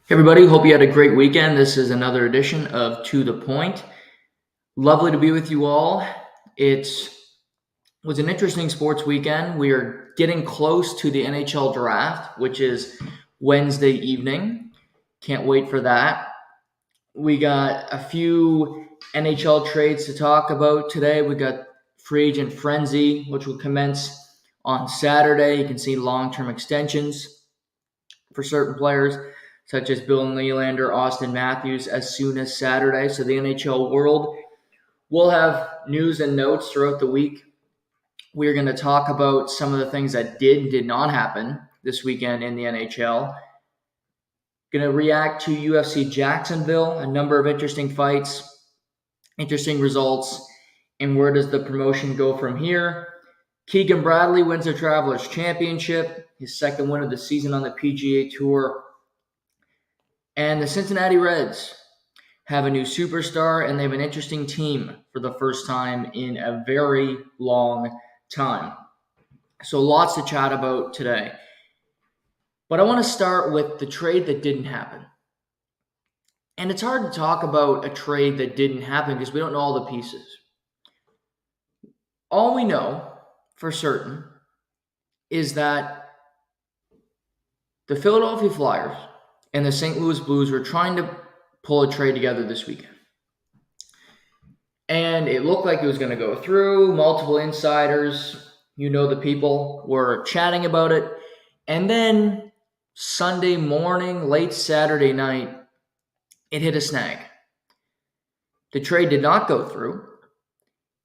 Hey everybody, hope you had a great weekend. This is another edition of To The Point. Lovely to be with you all. It was an interesting sports weekend. We are getting close to the NHL draft, which is Wednesday evening. Can't wait for that. We got a few NHL trades to talk about today. We got free agent frenzy, which will commence on Saturday. You can see long-term extensions for certain players, such as Bill Nylander, Austin Matthews, as soon as Saturday. So the NHL world will have news and notes throughout the week. We're going to talk about some of the things that did not happen this weekend in the NHL. Going to react to UFC Jacksonville, a number of interesting fights, interesting results, and where does the promotion go from here? Keegan Bradley wins the Travelers Championship, his second win of the season on the PGA Tour. And the Cincinnati Reds have a new superstar, and they have an interesting team for the first time in a very long time. So lots to chat about today. But I want to start with the trade that didn't happen. And it's hard to talk about a trade that didn't happen because we don't know all the pieces. All we know for certain is that the Philadelphia Flyers and the St. Louis Blues were trying to pull a trade together this weekend. And it looked like it was going to go through. Multiple insiders, the people, were chatting about it. And then Sunday morning, late Saturday night, it hit a snag. The trade did not go through.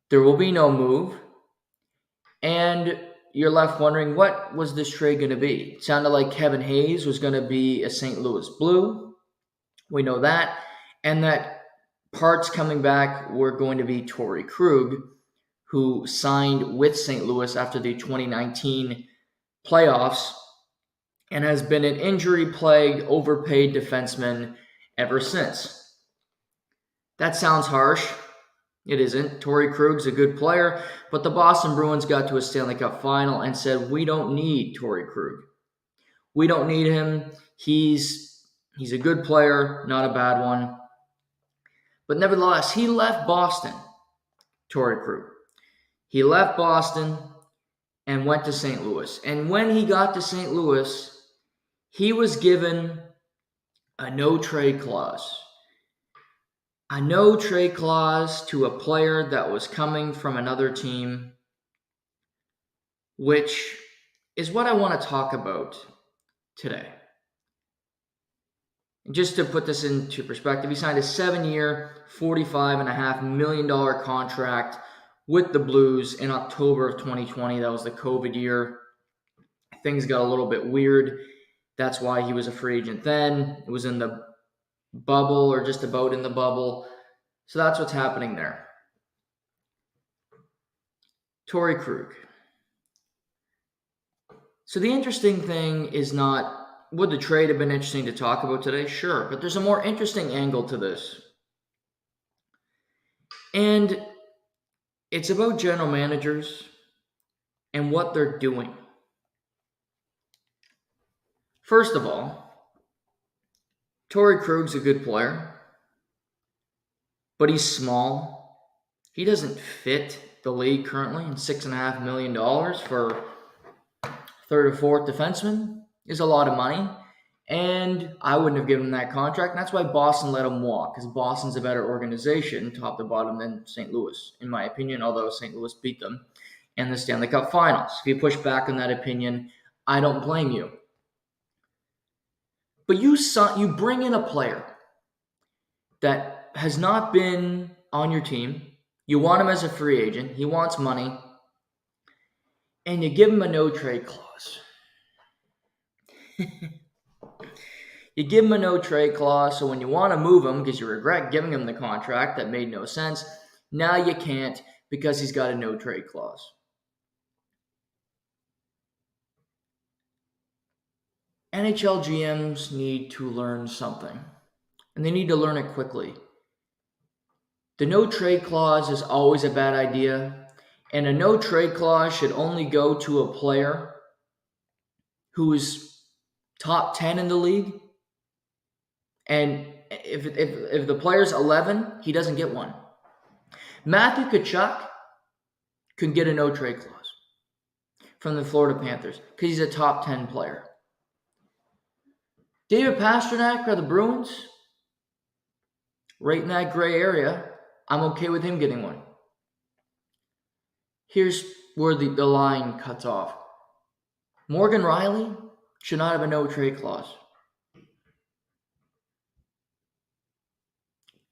There will be no move. And you're left wondering, what was this trade going to be? It sounded like Kevin Hayes was going to be a St. Louis Blue. We know that. And that parts coming back were going to be Torey Krug, who signed with St. Louis after the 2019 playoffs and has been an injury-plagued, overpaid defenseman ever since. That sounds harsh. It isn't. Torey Krug's a good player, but the Boston Bruins got to a Stanley Cup final and said, we don't need Torey Krug. We don't need him. He's a good player, not a bad one. But nevertheless, he left Boston, Torey Krug. He left Boston and went to St. Louis. And when he got to St. Louis, he was given a no-trade clause. A no-trade clause to a player that was coming from another team, which is what I want to talk about today. Just to put this into perspective, he signed a 7-year, $45.5 million contract with the Blues in October of 2020. That was the COVID year. Things got a little bit weird. That's why he was a free agent then. It was in the bubble, or just about in the bubble. So that's what's happening there. Torey Krug. So the interesting thing is not, would the trade have been interesting to talk about today? Sure, but there's a more interesting angle to this. And it's about general managers and what they're doing. First of all, Torey Krug's a good player, but he's small. He doesn't fit the league currently, and $6.5 million for third or fourth defenseman is a lot of money. And I wouldn't have given him that contract. And that's why Boston let him walk, because Boston's a better organization, top to bottom, than St. Louis, in my opinion, although St. Louis beat them in the Stanley Cup Finals. If you push back on that opinion, I don't blame you. But you bring in a player that has not been on your team. You want him as a free agent. He wants money. And you give him a no-trade clause. You give him a no-trade clause, so when you want to move him because you regret giving him the contract that made no sense, now you can't because he's got a no-trade clause. NHL GMs need to learn something, and they need to learn it quickly. The no-trade clause is always a bad idea, and a no-trade clause should only go to a player who is top 10 in the league And if the player's 11, he doesn't get one. Matthew Tkachuk could get a no-trade clause from the Florida Panthers because he's a top 10 player. David Pastrnak of the Bruins, right in that gray area, I'm okay with him getting one. Here's where the line cuts off. Morgan Riley should not have a no-trade clause.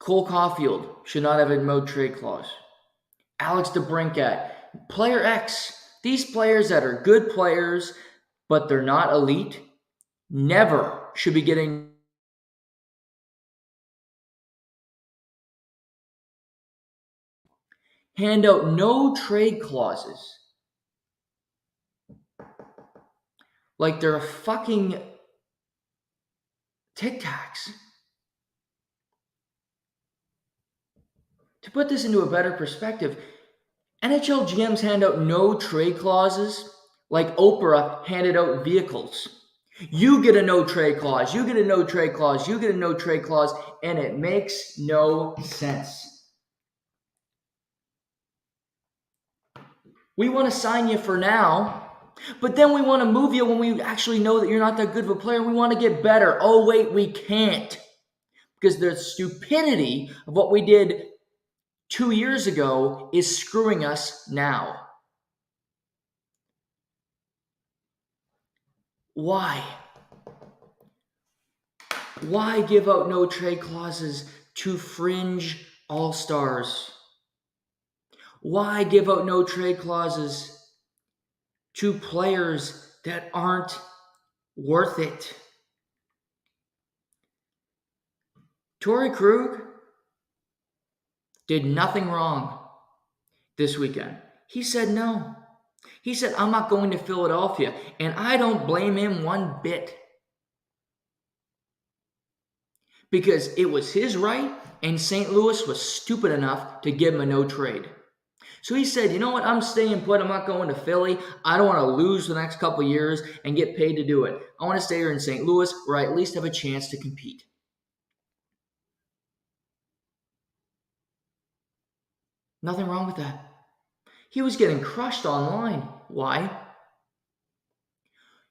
Cole Caulfield should not have a no-trade clause. Alex DeBrincat, player X, these players that are good players, but they're not elite, never should be getting hand out no trade clauses like they're fucking Tic Tacs. To put this into a better perspective, NHL GMs hand out no trade clauses like Oprah handed out vehicles. You get a no trade clause, you get a no trade clause, you get a no trade clause, and it makes no sense. We want to sign you for now, but then we want to move you when we actually know that you're not that good of a player. We want to get better. Oh, wait, we can't. Because the stupidity of what we did 2 years ago is screwing us now. Why? Why give out no trade clauses to fringe all-stars? Why give out no trade clauses to players that aren't worth it? Torey Krug did nothing wrong this weekend. He said no. He said, I'm not going to Philadelphia. And I don't blame him one bit. Because it was his right, and St. Louis was stupid enough to give him a no trade. So he said, you know what, I'm staying put. I'm not going to Philly. I don't want to lose the next couple of years and get paid to do it. I want to stay here in St. Louis where I at least have a chance to compete. Nothing wrong with that. He was getting crushed online. Why?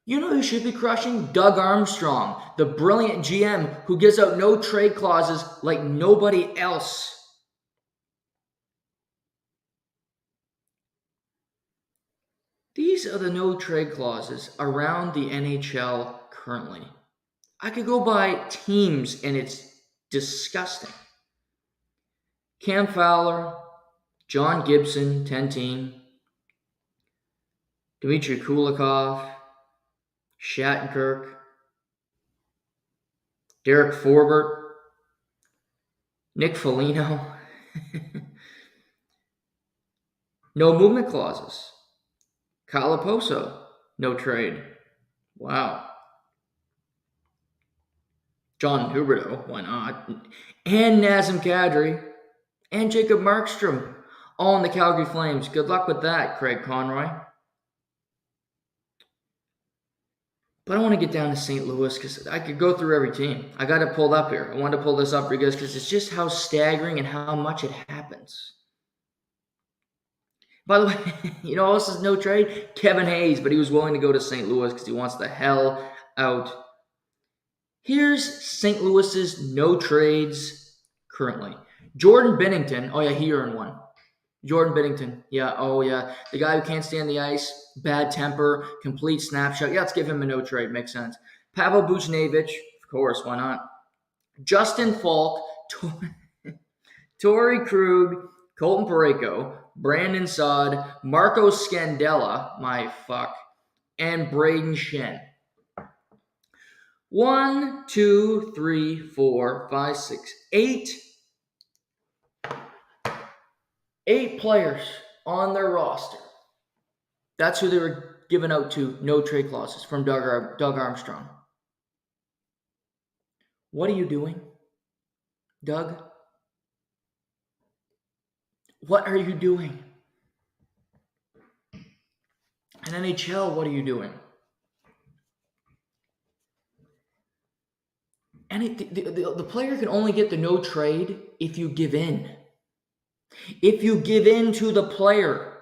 You know who should be crushing? Doug Armstrong, the brilliant GM who gives out no trade clauses like nobody else. These are the no trade clauses around the NHL currently. I could go by teams and it's disgusting. Cam Fowler, John Gibson, 10-team. Dmitry Kulikov, Shattenkirk, Derek Forbert, Nick Foligno. No movement clauses. Kyle Oposo, no trade. Wow. John Huberdeau, why not? And Nazem Kadri and Jacob Markstrom, all in the Calgary Flames. Good luck with that, Craig Conroy. But I want to get down to St. Louis because I could go through every team. I got it pulled up here. I wanted to pull this up for you guys because it's just how staggering and how much it happens. By the way, you know who else is no trade? Kevin Hayes, but he was willing to go to St. Louis because he wants the hell out. Here's St. Louis's no trades currently. Jordan Binnington. Oh, yeah, he earned one. Jordan Binnington. Yeah, oh, yeah. The guy who can't stand the ice, bad temper, complete snapshot. Yeah, let's give him a no trade. Makes sense. Pavel Buchnevich. Of course, why not? Justin Falk. Torey Krug. Colton Parayko, Brandon Saad, Marco Scandella, my fuck, and Braden Shen. 1, 2, 3, 4, 5, 6, 8. 8 players on their roster. That's who they were given out to, no trade clauses from Doug Armstrong. What are you doing, Doug? What are you doing? And NHL, what are you doing? And the player can only get the no trade if you give in. If you give in to the player.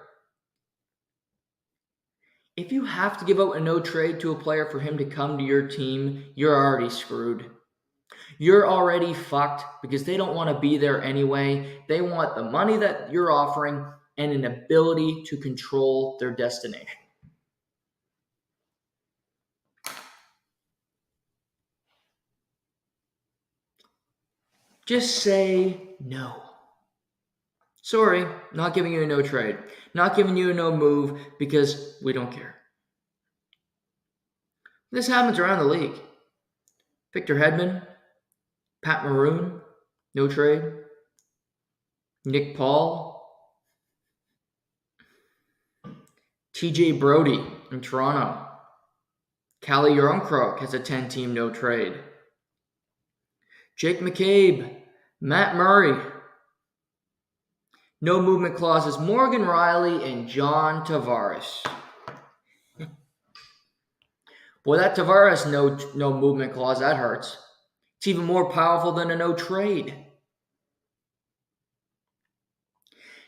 If you have to give out a no trade to a player for him to come to your team, you're already screwed. You're already fucked because they don't want to be there anyway. They want the money that you're offering and an ability to control their destination. Just say no. Sorry, not giving you a no trade. Not giving you a no move because we don't care. This happens around the league. Victor Hedman, Pat Maroon, no trade. Nick Paul, TJ Brody in Toronto. Ilia Topuria has a 10-team no trade. Jake McCabe, Matt Murray. No movement clauses, Morgan Riley and John Tavares. Boy, that Tavares no movement clause, that hurts. It's even more powerful than a no trade.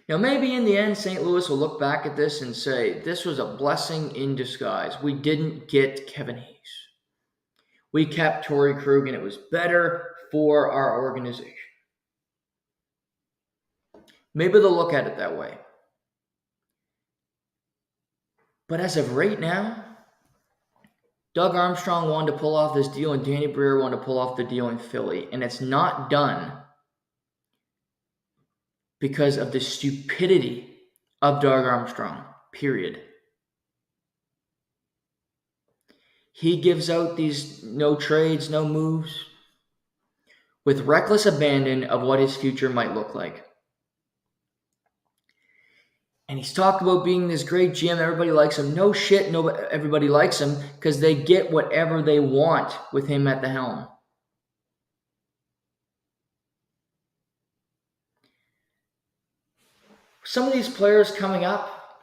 Now, maybe in the end, St. Louis will look back at this and say, this was a blessing in disguise. We didn't get Kevin Hayes. We kept Torey Krug, and it was better for our organization. Maybe they'll look at it that way. But as of right now, Doug Armstrong wanted to pull off this deal, and Danny Briere wanted to pull off the deal in Philly. And it's not done because of the stupidity of Doug Armstrong, period. He gives out these no trades, no moves, with reckless abandon of what his future might look like. And he's talked about being this great GM. Everybody likes him. No shit, everybody likes him because they get whatever they want with him at the helm. Some of these players coming up,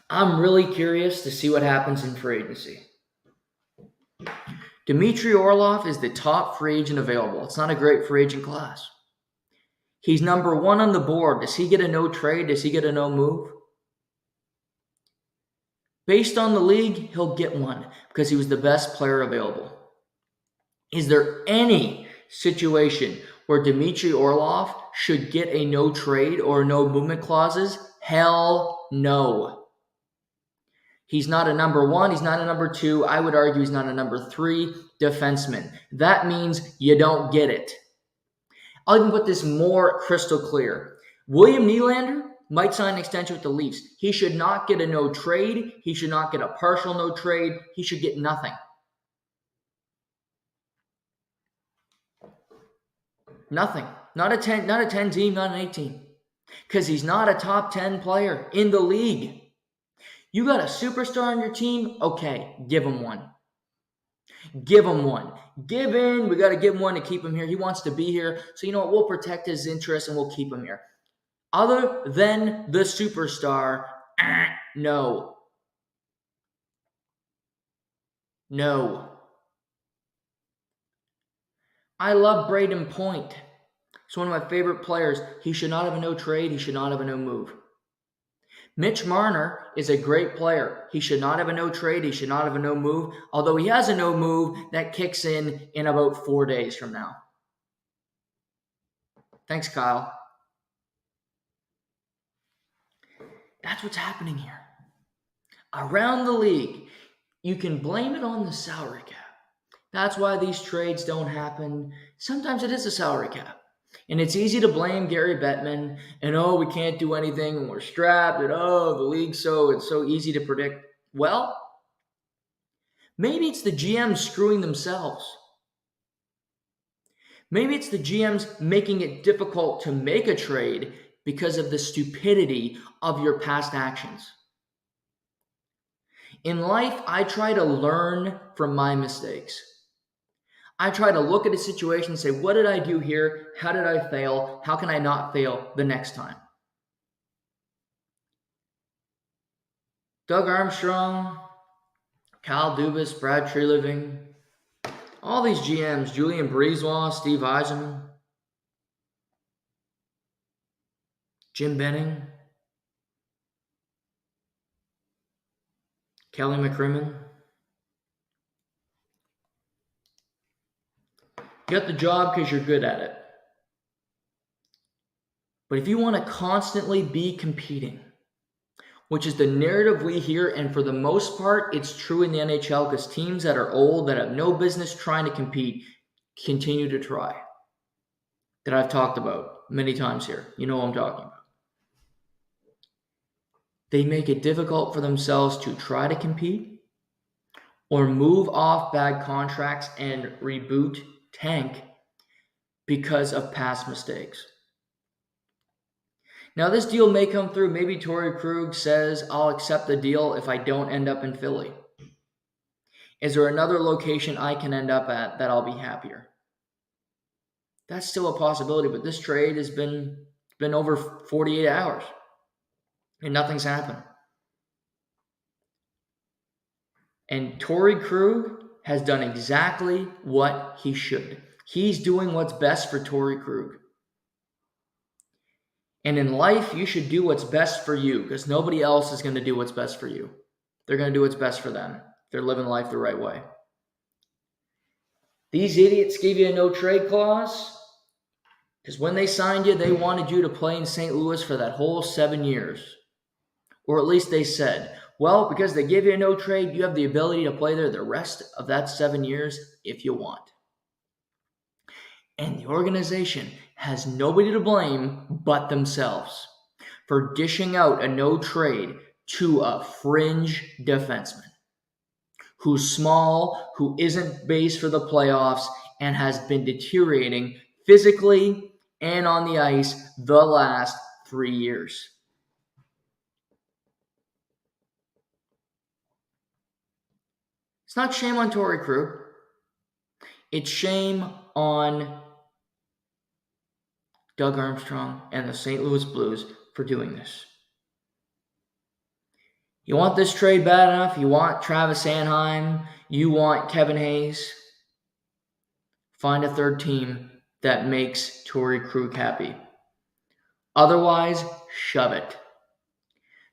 I'm really curious to see what happens in free agency. Dmitry Orlov is the top free agent available. It's not a great free agent class. He's number 1 on the board. Does he get a no trade? Does he get a no move? Based on the league, he'll get one because he was the best player available. Is there any situation where Dmitry Orlov should get a no trade or no movement clauses? Hell no. He's not a number 1. He's not a number 2. I would argue he's not a number 3 defenseman. That means you don't get it. I'll even put this more crystal clear. William Nylander might sign an extension with the Leafs. He should not get a no trade. He should not get a partial no trade. He should get nothing. Nothing. Not a 10 team, not an 8 team. Because he's not a top 10 player in the league. You got a superstar on your team? Okay, give him one. Give him one. Give in. We got to give him one to keep him here. He wants to be here. So you know what? We'll protect his interests and we'll keep him here. Other than the superstar, no. No. I love Braden Point. He's one of my favorite players. He should not have a no trade. He should not have a no move. Mitch Marner is a great player. He should not have a no trade. He should not have a no move. Although he has a no move that kicks in about 4 days from now. Thanks, Kyle. That's what's happening here. Around the league, you can blame it on the salary cap. That's why these trades don't happen. Sometimes it is a salary cap. And it's easy to blame Gary Bettman and, we can't do anything and we're strapped and, the league's it's so easy to predict. Well, maybe it's the GMs screwing themselves. Maybe it's the GMs making it difficult to make a trade because of the stupidity of your past actions. In life, I try to learn from my mistakes. I try to look at a situation and say, what did I do here? How did I fail? How can I not fail the next time? Doug Armstrong, Kyle Dubas, Brad Treliving, All these GMs, Julian Breezewell, Steve Eisenman, Jim Benning, Kelly McCrimmon. You got the job because you're good at it. But if you want to constantly be competing, which is the narrative we hear, and for the most part, it's true in the NHL because teams that are old, that have no business trying to compete, continue to try. That I've talked about many times here. You know what I'm talking about. They make it difficult for themselves to try to compete or move off bad contracts and reboot, tank because of past mistakes. Now, this deal may come through. Maybe Torey Krug says, I'll accept the deal if I don't end up in Philly. Is there another location I can end up at that I'll be happier? That's still a possibility, but this trade has been over 48 hours and nothing's happened. And Torey Krug has done exactly what he should. He's doing what's best for Torey Krug. And in life, you should do what's best for you because nobody else is going to do what's best for you. They're going to do what's best for them. They're living life the right way. These idiots gave you a no-trade clause because when they signed you, they wanted you to play in St. Louis for that whole 7 years. Or at least they said, well, because they give you a no-trade, you have the ability to play there the rest of that 7 years if you want. And the organization has nobody to blame but themselves for dishing out a no-trade to a fringe defenseman who's small, who isn't based for the playoffs, and has been deteriorating physically and on the ice the last 3 years. It's not shame on Torey Krug. It's shame on Doug Armstrong and the St. Louis Blues for doing this. You want this trade bad enough? You want Travis Sanheim? You want Kevin Hayes? Find a third team that makes Torey Krug happy. Otherwise, shove it.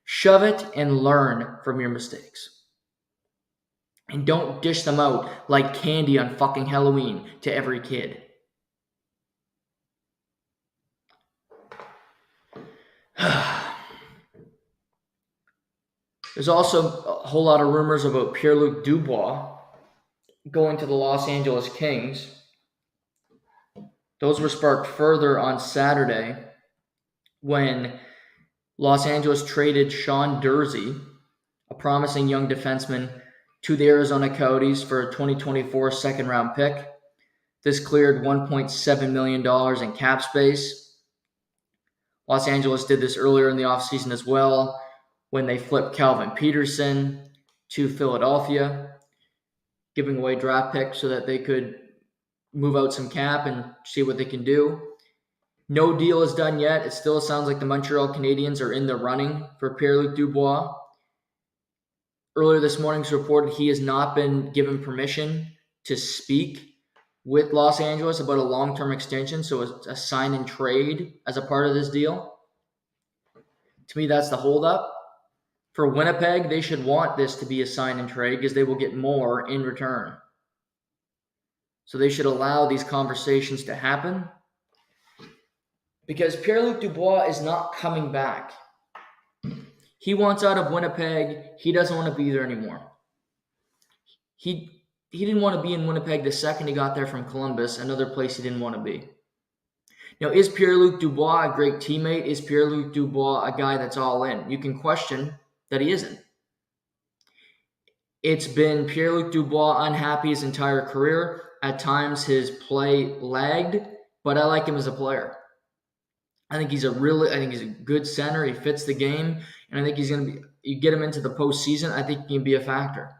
Shove it and learn from your mistakes. And don't dish them out like candy on fucking Halloween to every kid. There's also a whole lot of rumors about Pierre Luc-Dubois going to the Los Angeles Kings. Those were sparked further on Saturday when Los Angeles traded Sean Durzi, a promising young defenseman, to the Arizona Coyotes for a 2024 second-round pick. This cleared $1.7 million in cap space. Los Angeles did this earlier in the offseason as well when they flipped Calvin Peterson to Philadelphia, giving away draft picks so that they could move out some cap and see what they can do. No deal is done yet. It still sounds like the Montreal Canadiens are in the running for Pierre Luc-Dubois. Earlier this morning, it's reported he has not been given permission to speak with Los Angeles about a long-term extension, so a sign and trade as a part of this deal. To me, that's the holdup. For Winnipeg, they should want this to be a sign and trade because they will get more in return. So they should allow these conversations to happen because Pierre Luc-Dubois is not coming back. He wants out of Winnipeg. He doesn't want to be there anymore. He didn't want to be in Winnipeg the second he got there from Columbus, another place he didn't want to be. Now, is Pierre Luc-Dubois a great teammate? Is Pierre Luc-Dubois a guy that's all in? You can question that he isn't. It's been Pierre Luc-Dubois unhappy his entire career. At times his play lagged, but I like him as a player. I think he's a good center. He fits the game, and I think he's going to be. You get him into the postseason, I think he can be a factor.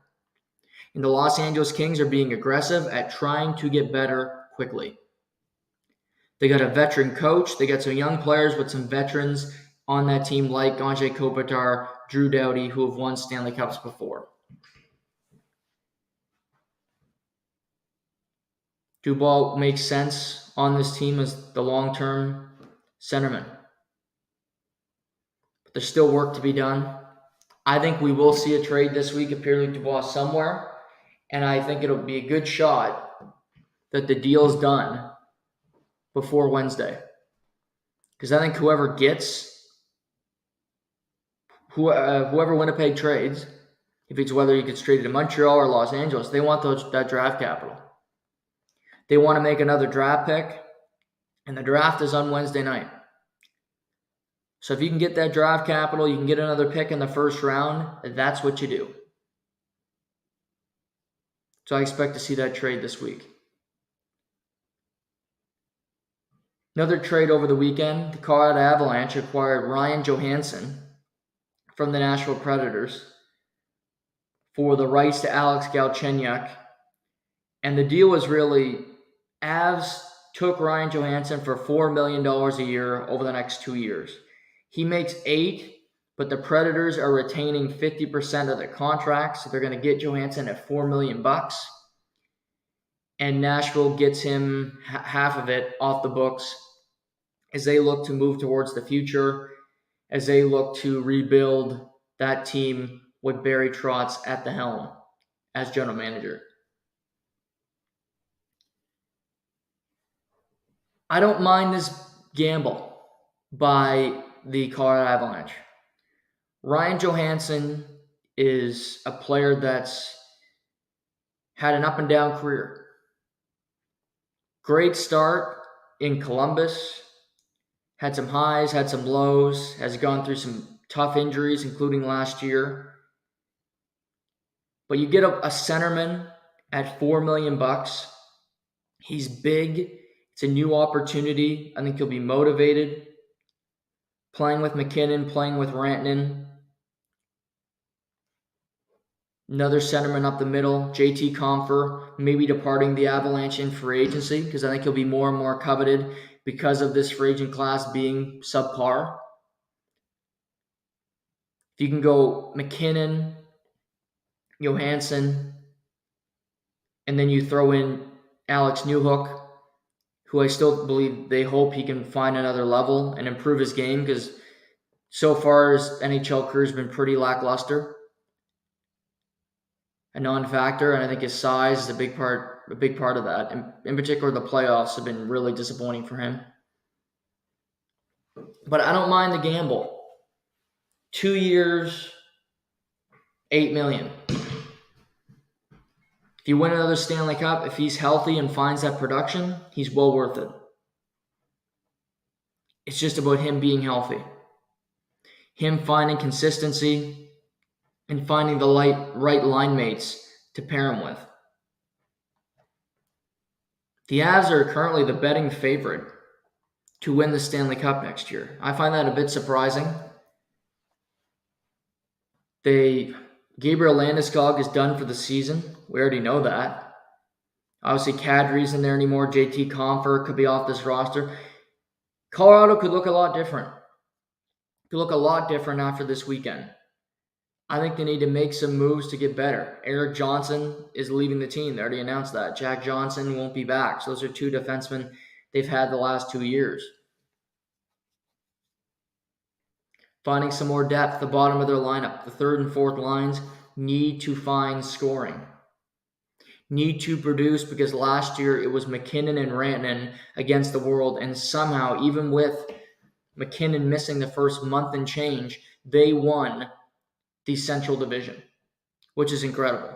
And the Los Angeles Kings are being aggressive at trying to get better quickly. They got a veteran coach. They got some young players with some veterans on that team like Anze Kopitar, Drew Doughty, who have won Stanley Cups before. Dubois makes sense on this team as the long-term centerman. But there's still work to be done. I think we will see a trade this week of Pierre Luc-Dubois somewhere, and I think it'll be a good shot that the deal's done before Wednesday. Because I think whoever Winnipeg trades, if it's whether he gets traded to Montreal or Los Angeles, they want that draft capital. They want to make another draft pick, and the draft is on Wednesday night. So if you can get that draft capital, you can get another pick in the first round, that's what you do. So I expect to see that trade this week. Another trade over the weekend, the Colorado Avalanche acquired Ryan Johansson from the Nashville Predators for the rights to Alex Galchenyuk. And the deal was really, Avs took Ryan Johansson for $4 million a year over the next 2 years. He makes $8 million, but the Predators are retaining 50% of the contract, so they're going to get Johansson at $4 million. And Nashville gets him half of it off the books as they look to move towards the future, as they look to rebuild that team with Barry Trotz at the helm as general manager. I don't mind this gamble by the Colorado Avalanche. Ryan Johansson is a player that's had an up and down career. Great start in Columbus, had some highs, had some lows, has gone through some tough injuries, including last year. But you get a centerman at $4 million. He's big. It's a new opportunity. I think he'll be motivated. Playing with McKinnon, playing with Rantanen. Another centerman up the middle, JT Compher, maybe departing the Avalanche in free agency because I think he'll be more and more coveted because of this free agent class being subpar. If you can go McKinnon, Johansson, and then you throw in Alex Newhook, who I still believe they hope he can find another level and improve his game because so far his NHL career has been pretty lackluster. A non-factor, and I think his size is a big part of that. And in particular, the playoffs have been really disappointing for him. But I don't mind the gamble. 2 years, $8 million. If you win another Stanley Cup, if he's healthy and finds that production, he's well worth it. It's just about him being healthy. Him finding consistency and finding the right line mates to pair him with. The Avs are currently the betting favorite to win the Stanley Cup next year. I find that a bit surprising. Gabriel Landeskog is done for the season. We already know that. Obviously, Kadri's in there anymore. JT Compher could be off this roster. Colorado could look a lot different. Could look a lot different after this weekend. I think they need to make some moves to get better. Eric Johnson is leaving the team. They already announced that. Jack Johnson won't be back. So those are two defensemen they've had the last 2 years. Finding some more depth, the bottom of their lineup. The third and fourth lines need to find scoring. Need to produce because last year it was McKinnon and Rantanen against the world. And somehow, even with McKinnon missing the first month and change, they won the Central Division, which is incredible.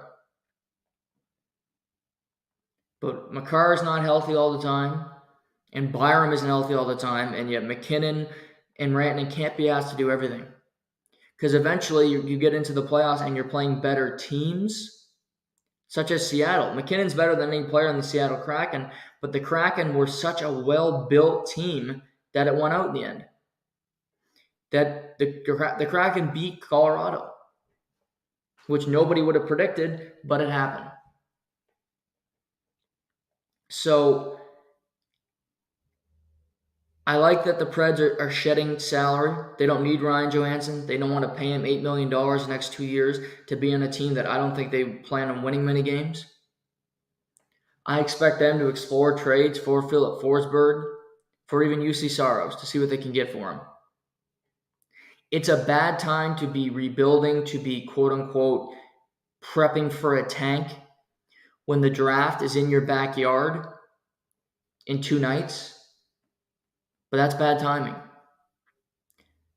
But Makar is not healthy all the time, and Byram isn't healthy all the time, and yet McKinnon and Rantanen can't be asked to do everything. Because eventually you get into the playoffs and you're playing better teams, such as Seattle. McKinnon's better than any player in the Seattle Kraken, but the Kraken were such a well-built team that it won out in the end. That the Kraken beat Colorado, which nobody would have predicted, but it happened. So I like that the Preds are shedding salary. They don't need Ryan Johansson. They don't want to pay him $8 million the next 2 years to be on a team that I don't think they plan on winning many games. I expect them to explore trades for Philip Forsberg, for even UC Saros, to see what they can get for him. It's a bad time to be rebuilding, to be quote-unquote prepping for a tank when the draft is in your backyard in 2 nights. But that's bad timing.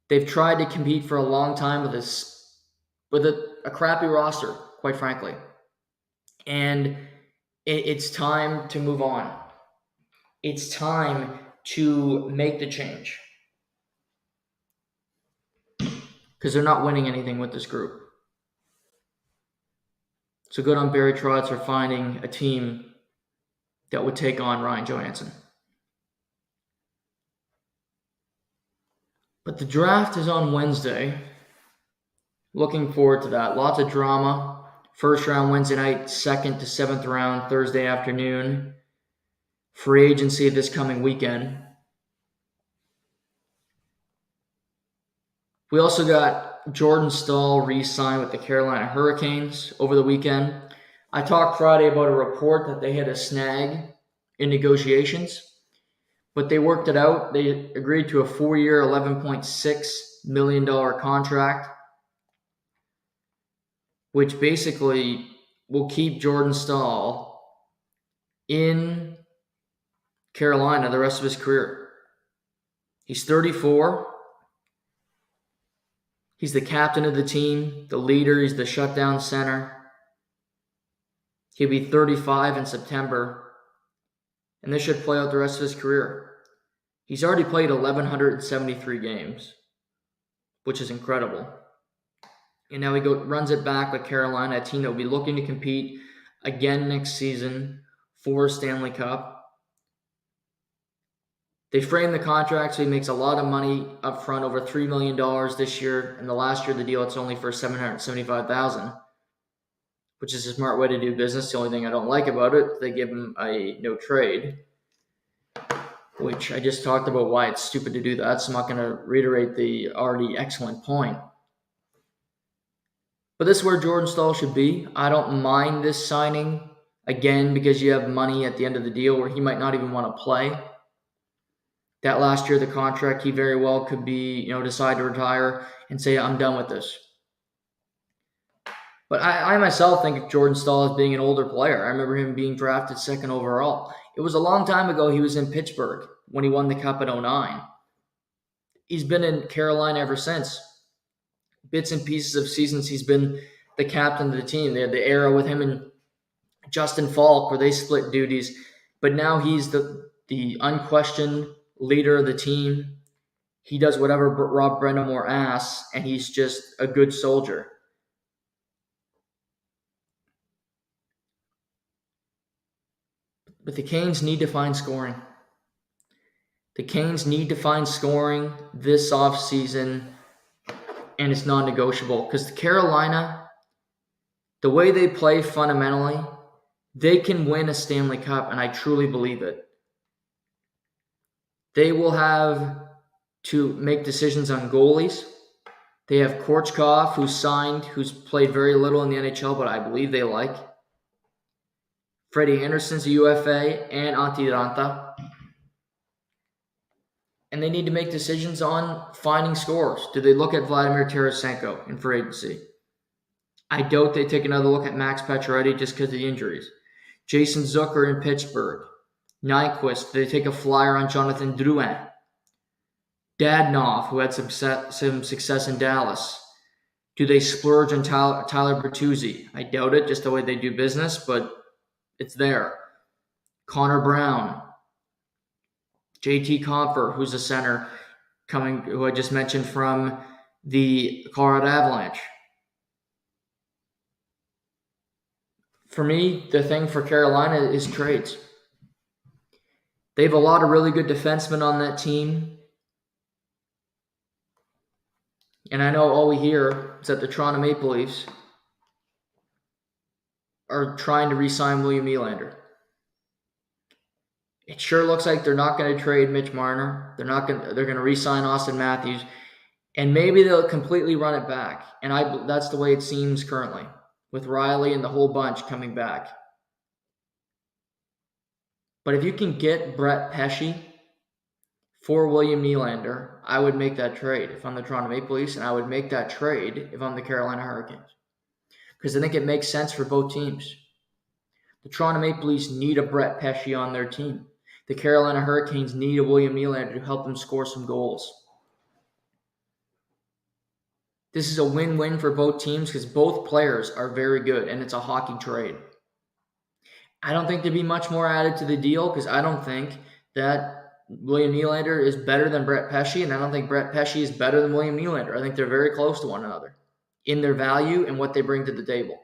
They've tried to compete for a long time with a crappy roster, quite frankly. And it's time to move on. It's time to make the change. Because they're not winning anything with this group. So good on Barry Trotz for finding a team that would take on Ryan Johansson. But the draft is on Wednesday. Looking forward to that. Lots of drama. First round Wednesday night, second to seventh round Thursday afternoon. Free agency this coming weekend. We also got Jordan Staal re-signed with the Carolina Hurricanes over the weekend. I talked Friday about a report that they had a snag in negotiations, but they worked it out. They agreed to a 4-year, $11.6 million contract, which basically will keep Jordan Staal in Carolina the rest of his career. He's 34. He's the captain of the team, the leader. He's the shutdown center. He'll be 35 in September, and this should play out the rest of his career. He's already played 1,173 games, which is incredible. And now he runs it back with Carolina, a team that will be looking to compete again next season for Stanley Cup. They framed the contract so he makes a lot of money up front, over $3 million this year. And the last year of the deal, it's only for $775,000, which is a smart way to do business. The only thing I don't like about it, they give him a no trade, which I just talked about why it's stupid to do that. So I'm not going to reiterate the already excellent point. But this is where Jordan Staal should be. I don't mind this signing, again, because you have money at the end of the deal where he might not even want to play. That last year of the contract, he very well could be, decide to retire and say, I'm done with this. But I myself think of Jordan Staal as being an older player. I remember him being drafted second overall. It was a long time ago. He was in Pittsburgh when he won the Cup in 2009. He's been in Carolina ever since. Bits and pieces of seasons, he's been the captain of the team. They had the era with him and Justin Falk where they split duties. But now he's the unquestioned leader of the team. He does whatever Rob Brendamore asks, and he's just a good soldier. But the Canes need to find scoring. The Canes need to find scoring this offseason, and it's non-negotiable. Because Carolina, the way they play fundamentally, they can win a Stanley Cup, and I truly believe it. They will have to make decisions on goalies. They have Korchkov, who's played very little in the NHL, but I believe they like. Freddie Anderson's a UFA, and Antti Ranta. And they need to make decisions on finding scores. Do they look at Vladimir Tarasenko in free agency? I doubt they take another look at Max Pacioretty just because of the injuries. Jason Zucker in Pittsburgh. Nyquist, do they take a flyer on Jonathan Drouin? Dadonov, who had some success in Dallas. Do they splurge on Tyler Bertuzzi? I doubt it, just the way they do business, but it's there. Connor Brown. JT Compher, who's a center, who I just mentioned from the Colorado Avalanche. For me, the thing for Carolina is trades. They have a lot of really good defensemen on that team. And I know all we hear is that the Toronto Maple Leafs are trying to re-sign William Nylander. It sure looks like they're not going to trade Mitch Marner. They're going to re-sign Austin Matthews. And maybe they'll completely run it back. And that's the way it seems currently, with Riley and the whole bunch coming back. But if you can get Brett Pesce for William Nylander, I would make that trade if I'm the Toronto Maple Leafs, and I would make that trade if I'm the Carolina Hurricanes. Because I think it makes sense for both teams. The Toronto Maple Leafs need a Brett Pesce on their team. The Carolina Hurricanes need a William Nylander to help them score some goals. This is a win-win for both teams because both players are very good, and it's a hockey trade. I don't think there'd be much more added to the deal because I don't think that William Nylander is better than Brett Pesce, and I don't think Brett Pesce is better than William Nylander. I think they're very close to one another in their value and what they bring to the table.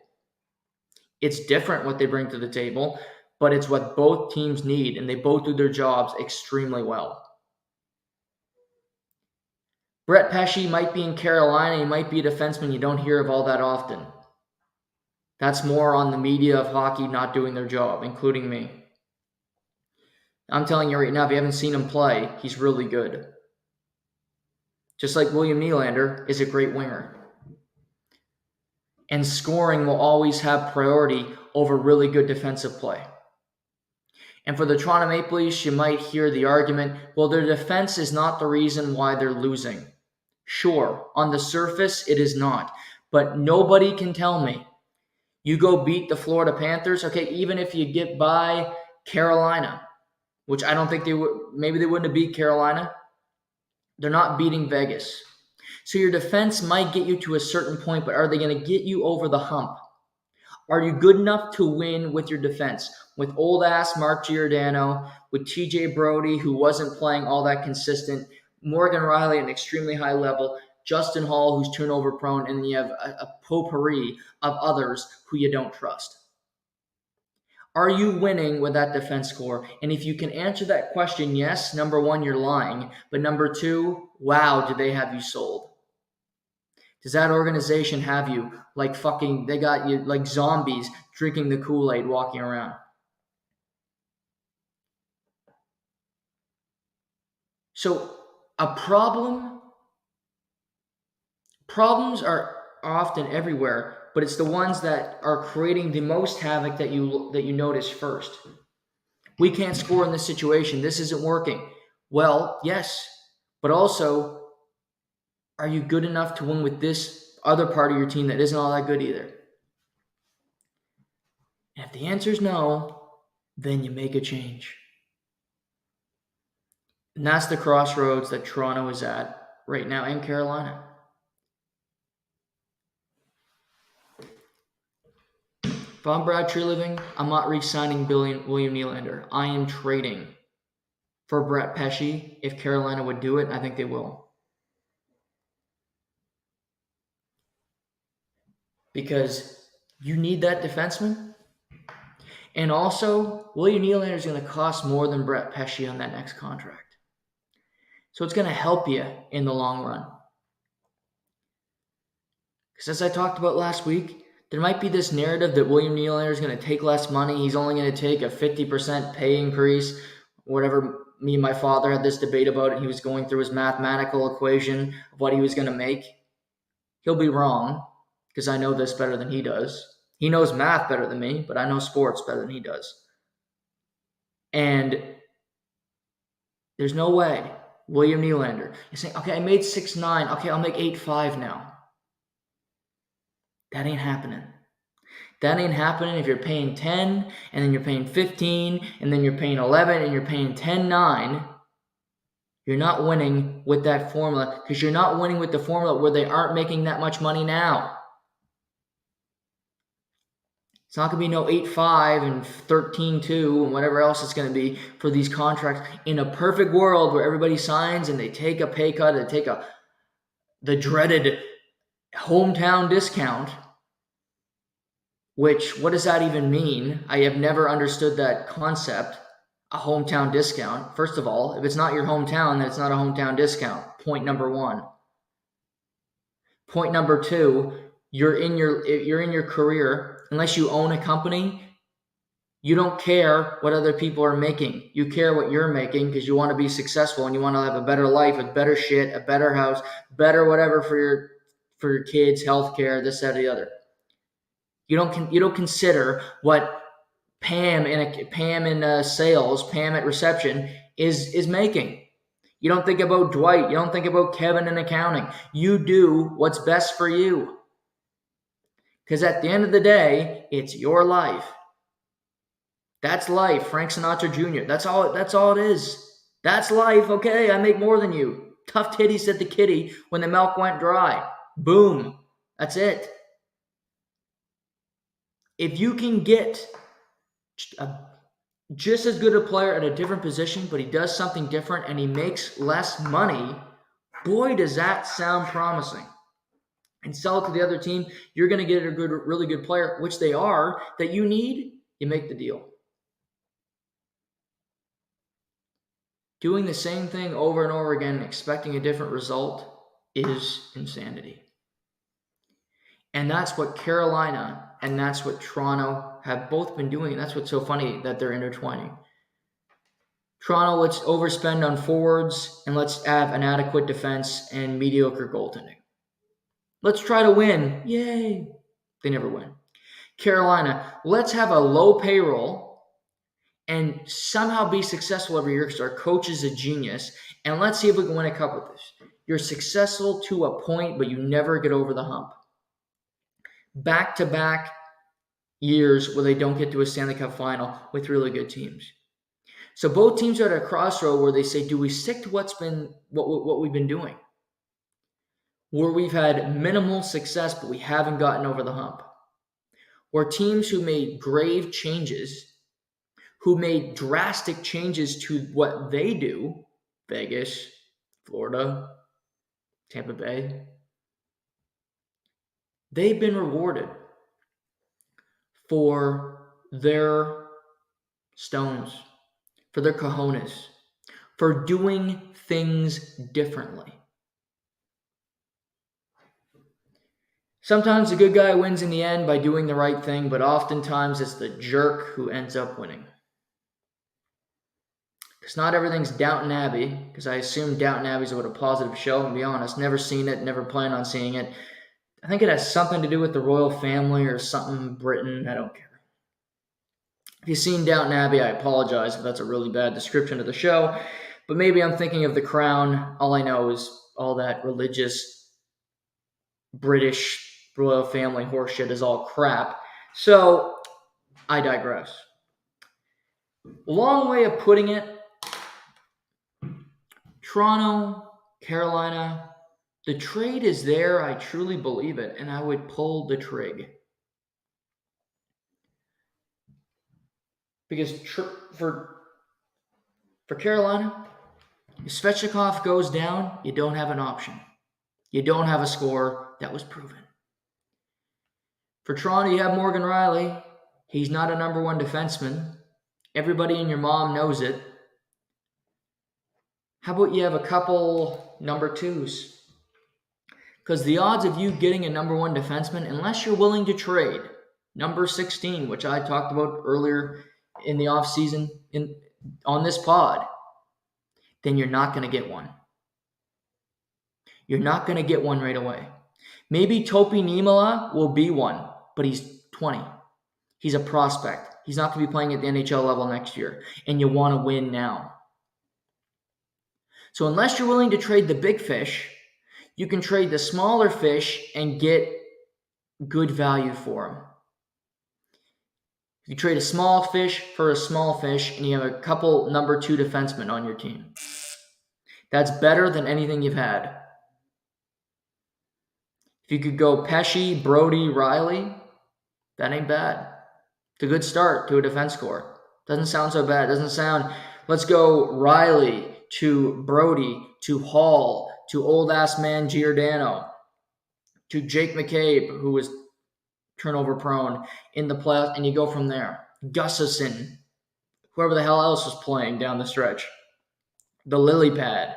It's different what they bring to the table, but it's what both teams need, and they both do their jobs extremely well. Brett Pesce might be in Carolina. He might be a defenseman you don't hear of all that often. That's more on the media of hockey not doing their job, including me. I'm telling you right now, if you haven't seen him play, he's really good. Just like William Nylander is a great winger. And scoring will always have priority over really good defensive play. And for the Toronto Maple Leafs, you might hear the argument, well, their defense is not the reason why they're losing. Sure, on the surface, it is not. But nobody can tell me. You go beat the Florida Panthers, okay, even if you get by Carolina, which I don't think they would, maybe they wouldn't have beat Carolina. They're not beating Vegas. So your defense might get you to a certain point, but are they going to get you over the hump? Are you good enough to win with your defense? With old-ass Mark Giordano, with TJ Brody, who wasn't playing all that consistent, Morgan Riley at an extremely high level, Justin Hall, who's turnover prone, and then you have a potpourri of others who you don't trust. Are you winning with that defense core? And if you can answer that question, yes, number one, you're lying. But number two, wow, do they have you sold? Does that organization have you like fucking, they got you like zombies drinking the Kool-Aid walking around? So problems are often everywhere, but it's the ones that are creating the most havoc that you notice first. We can't score in this situation. This isn't working. Well, yes, but also, are you good enough to win with this other part of your team that isn't all that good either? And if the answer is no, then you make a change. And that's the crossroads that Toronto is at right now in Carolina. If I'm Brad Treliving, I'm not re-signing William Nylander. I am trading for Brett Pesce. If Carolina would do it, I think they will. Because you need that defenseman. And also, William Nylander is going to cost more than Brett Pesce on that next contract. So it's going to help you in the long run. Because as I talked about last week, there might be this narrative that William Nylander is going to take less money. He's only going to take a 50% pay increase. Whatever, me and my father had this debate about it. He was going through his mathematical equation of what he was going to make. He'll be wrong because I know this better than he does. He knows math better than me, but I know sports better than he does. And there's no way William Nylander is saying, okay, I made 6'9". Okay, I'll make 8'5" now. That ain't happening. That ain't happening if you're paying 10, and then you're paying 15, and then you're paying 11, and you're paying 10-9. You're not winning with that formula because you're not winning with the formula where they aren't making that much money now. It's not going to be no 8-5 and 13-2 and whatever else it's going to be for these contracts. In a perfect world where everybody signs and they take a pay cut, they take the dreaded hometown discount, which, what does that even mean? I have never understood that concept, a hometown discount. First of all, if it's not your hometown, then it's not a hometown discount. Point number one. Point number two, you're in your career, unless you own a company, you don't care what other people are making. You care what you're making because you want to be successful and you want to have a better life, a better shit, a better house, better whatever for your kids, healthcare, this, that, or the other. You don't consider what Pam in sales, Pam at reception is making. You don't think about Dwight. You don't think about Kevin in accounting. You do what's best for you. Because at the end of the day, it's your life. That's life. Frank Sinatra Jr. That's all it is. That's life. Okay, I make more than you. Tough titty, said the kitty when the milk went dry. Boom. That's it. If you can get just as good a player at a different position, but he does something different and he makes less money, boy, does that sound promising. And sell it to the other team, you're going to get a really good player, which they are, that you need, you make the deal. Doing the same thing over and over again, expecting a different result, is insanity. And that's what Carolina and that's what Toronto have both been doing. And that's what's so funny, that they're intertwining. Toronto, let's overspend on forwards and let's have an adequate defense and mediocre goaltending. Let's try to win. Yay. They never win. Carolina, let's have a low payroll and somehow be successful every year because our coach is a genius. And let's see if we can win a cup with this. You're successful to a point, but you never get over the hump. Back-to-back years where they don't get to a Stanley Cup final with really good teams. So both teams are at a crossroad where they say, do we stick to what we've been doing? Where we've had minimal success, but we haven't gotten over the hump. Or teams who made grave changes, who made drastic changes to what they do, Vegas, Florida, Tampa Bay, they've been rewarded for their stones, for their cojones, for doing things differently. Sometimes the good guy wins in the end by doing the right thing, but oftentimes it's the jerk who ends up winning. Because not everything's Downton Abbey, because I assume Downton Abbey's about a positive show, to be honest. Never seen it, never plan on seeing it. I think it has something to do with the royal family or something Britain. I don't care. If you've seen Downton Abbey, I apologize if that's a really bad description of the show. But maybe I'm thinking of The Crown. All I know is all that religious British royal family horseshit is all crap. So I digress. Long way of putting it. Toronto, Carolina, the trade is there. I truly believe it, and I would pull the trig. Because for Carolina, if Svechnikov goes down, you don't have an option. You don't have a score. That was proven. For Toronto, you have Morgan Rielly. He's not a number one defenseman. Everybody and your mom knows it. How about you have a couple number twos? Because the odds of you getting a number one defenseman, unless you're willing to trade, number 16, which I talked about earlier in the offseason on this pod, then you're not going to get one. You're not going to get one right away. Maybe Topi Niemela will be one, but he's 20. He's a prospect. He's not going to be playing at the NHL level next year, and you want to win now. So unless you're willing to trade the big fish, you can trade the smaller fish and get good value for them. You trade a small fish for a small fish, and you have a couple number two defensemen on your team. That's better than anything you've had. If you could go Pesce, Brody, Rielly, that ain't bad. It's a good start to a defense corps. Doesn't sound so bad. Doesn't sound, let's go Rielly to Brody to Hall to old-ass man Giordano to Jake McCabe, who was turnover prone in the playoffs, and you go from there. Gustafsson, whoever the hell else was playing down the stretch. The lily pad.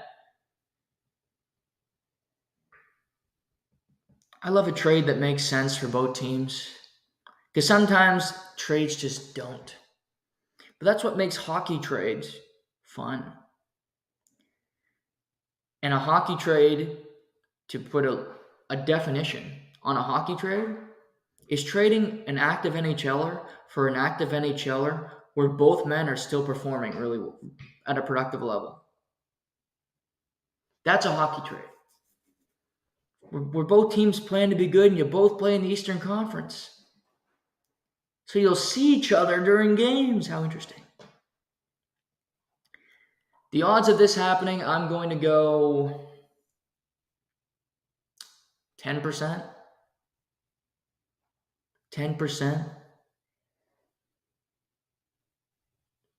I love a trade that makes sense for both teams. Because sometimes trades just don't. But that's what makes hockey trades fun. And a hockey trade, to put a definition on a hockey trade, is trading an active NHLer for an active NHLer where both men are still performing really at a productive level. That's a hockey trade. Where both teams plan to be good and you both play in the Eastern Conference. So you'll see each other during games. How interesting. The odds of this happening, I'm going to go 10%. 10%.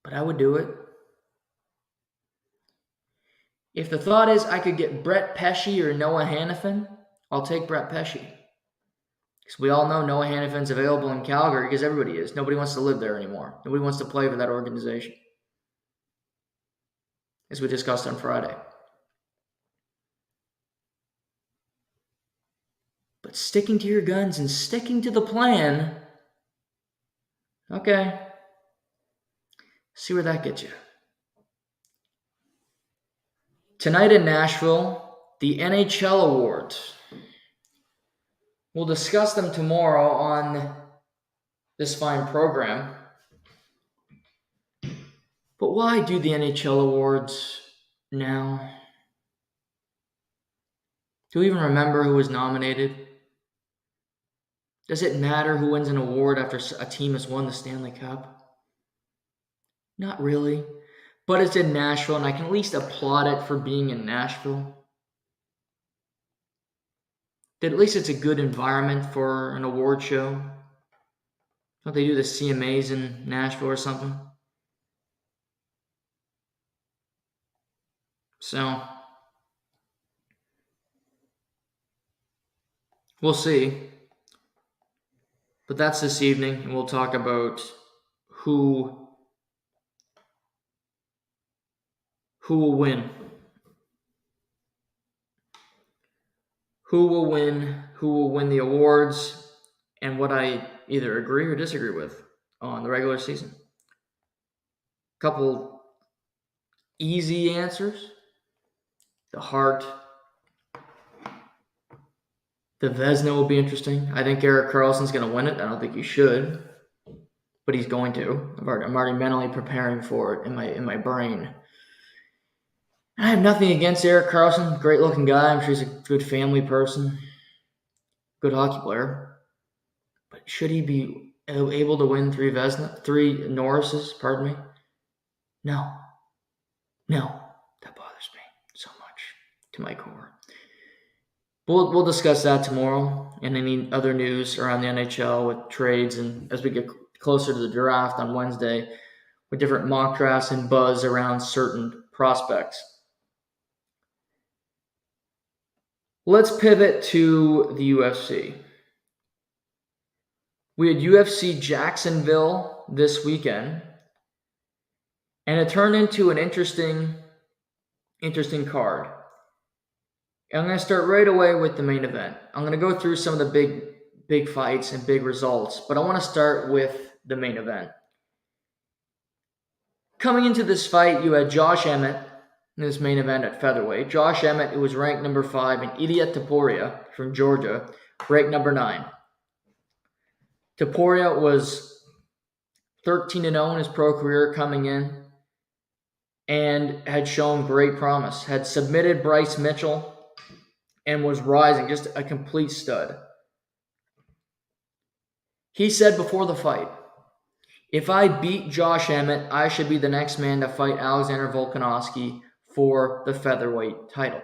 But I would do it. If the thought is I could get Brett Pesce or Noah Hannafin, I'll take Brett Pesce. Because we all know Noah Hannafin's available in Calgary because everybody is. Nobody wants to live there anymore. Nobody wants to play for that organization. As we discussed on Friday. But sticking to your guns and sticking to the plan, okay. See where that gets you. Tonight in Nashville, the NHL Awards. We'll discuss them tomorrow on this fine program. But why do the NHL Awards now? Do we even remember who was nominated? Does it matter who wins an award after a team has won the Stanley Cup? Not really. But it's in Nashville, and I can at least applaud it for being in Nashville. That at least it's a good environment for an award show. Don't they do the CMAs in Nashville or something? So, we'll see. But that's this evening, and we'll talk about who will win. Who will win the awards, and what I either agree or disagree with on the regular season. Couple easy answers. The Hart. The Vezina will be interesting. I think Erik Karlsson's going to win it. I don't think he should, but he's going to. I'm already mentally preparing for it in my brain. I have nothing against Erik Karlsson. Great looking guy. I'm sure he's a good family person. Good hockey player. But should he be able to win three Norrises? Pardon me. No. That bothers me so much to my core. We'll discuss that tomorrow and any other news around the NHL with trades, and as we get closer to the draft on Wednesday with different mock drafts and buzz around certain prospects. Let's pivot to the UFC. We had UFC Jacksonville this weekend, and it turned into an interesting card. I'm going to start right away with the main event. I'm going to go through some of the big fights and big results, but I want to start with the main event. Coming into this fight, you had Josh Emmett in this main event at featherweight. Josh Emmett, who was ranked number 5, and Ilia Topuria from Georgia, ranked number 9. Topuria was 13-0 in his pro career coming in and had shown great promise. Had submitted Bryce Mitchell and was rising, just a complete stud. He said before the fight, if I beat Josh Emmett, I should be the next man to fight Alexander Volkanovski for the featherweight title.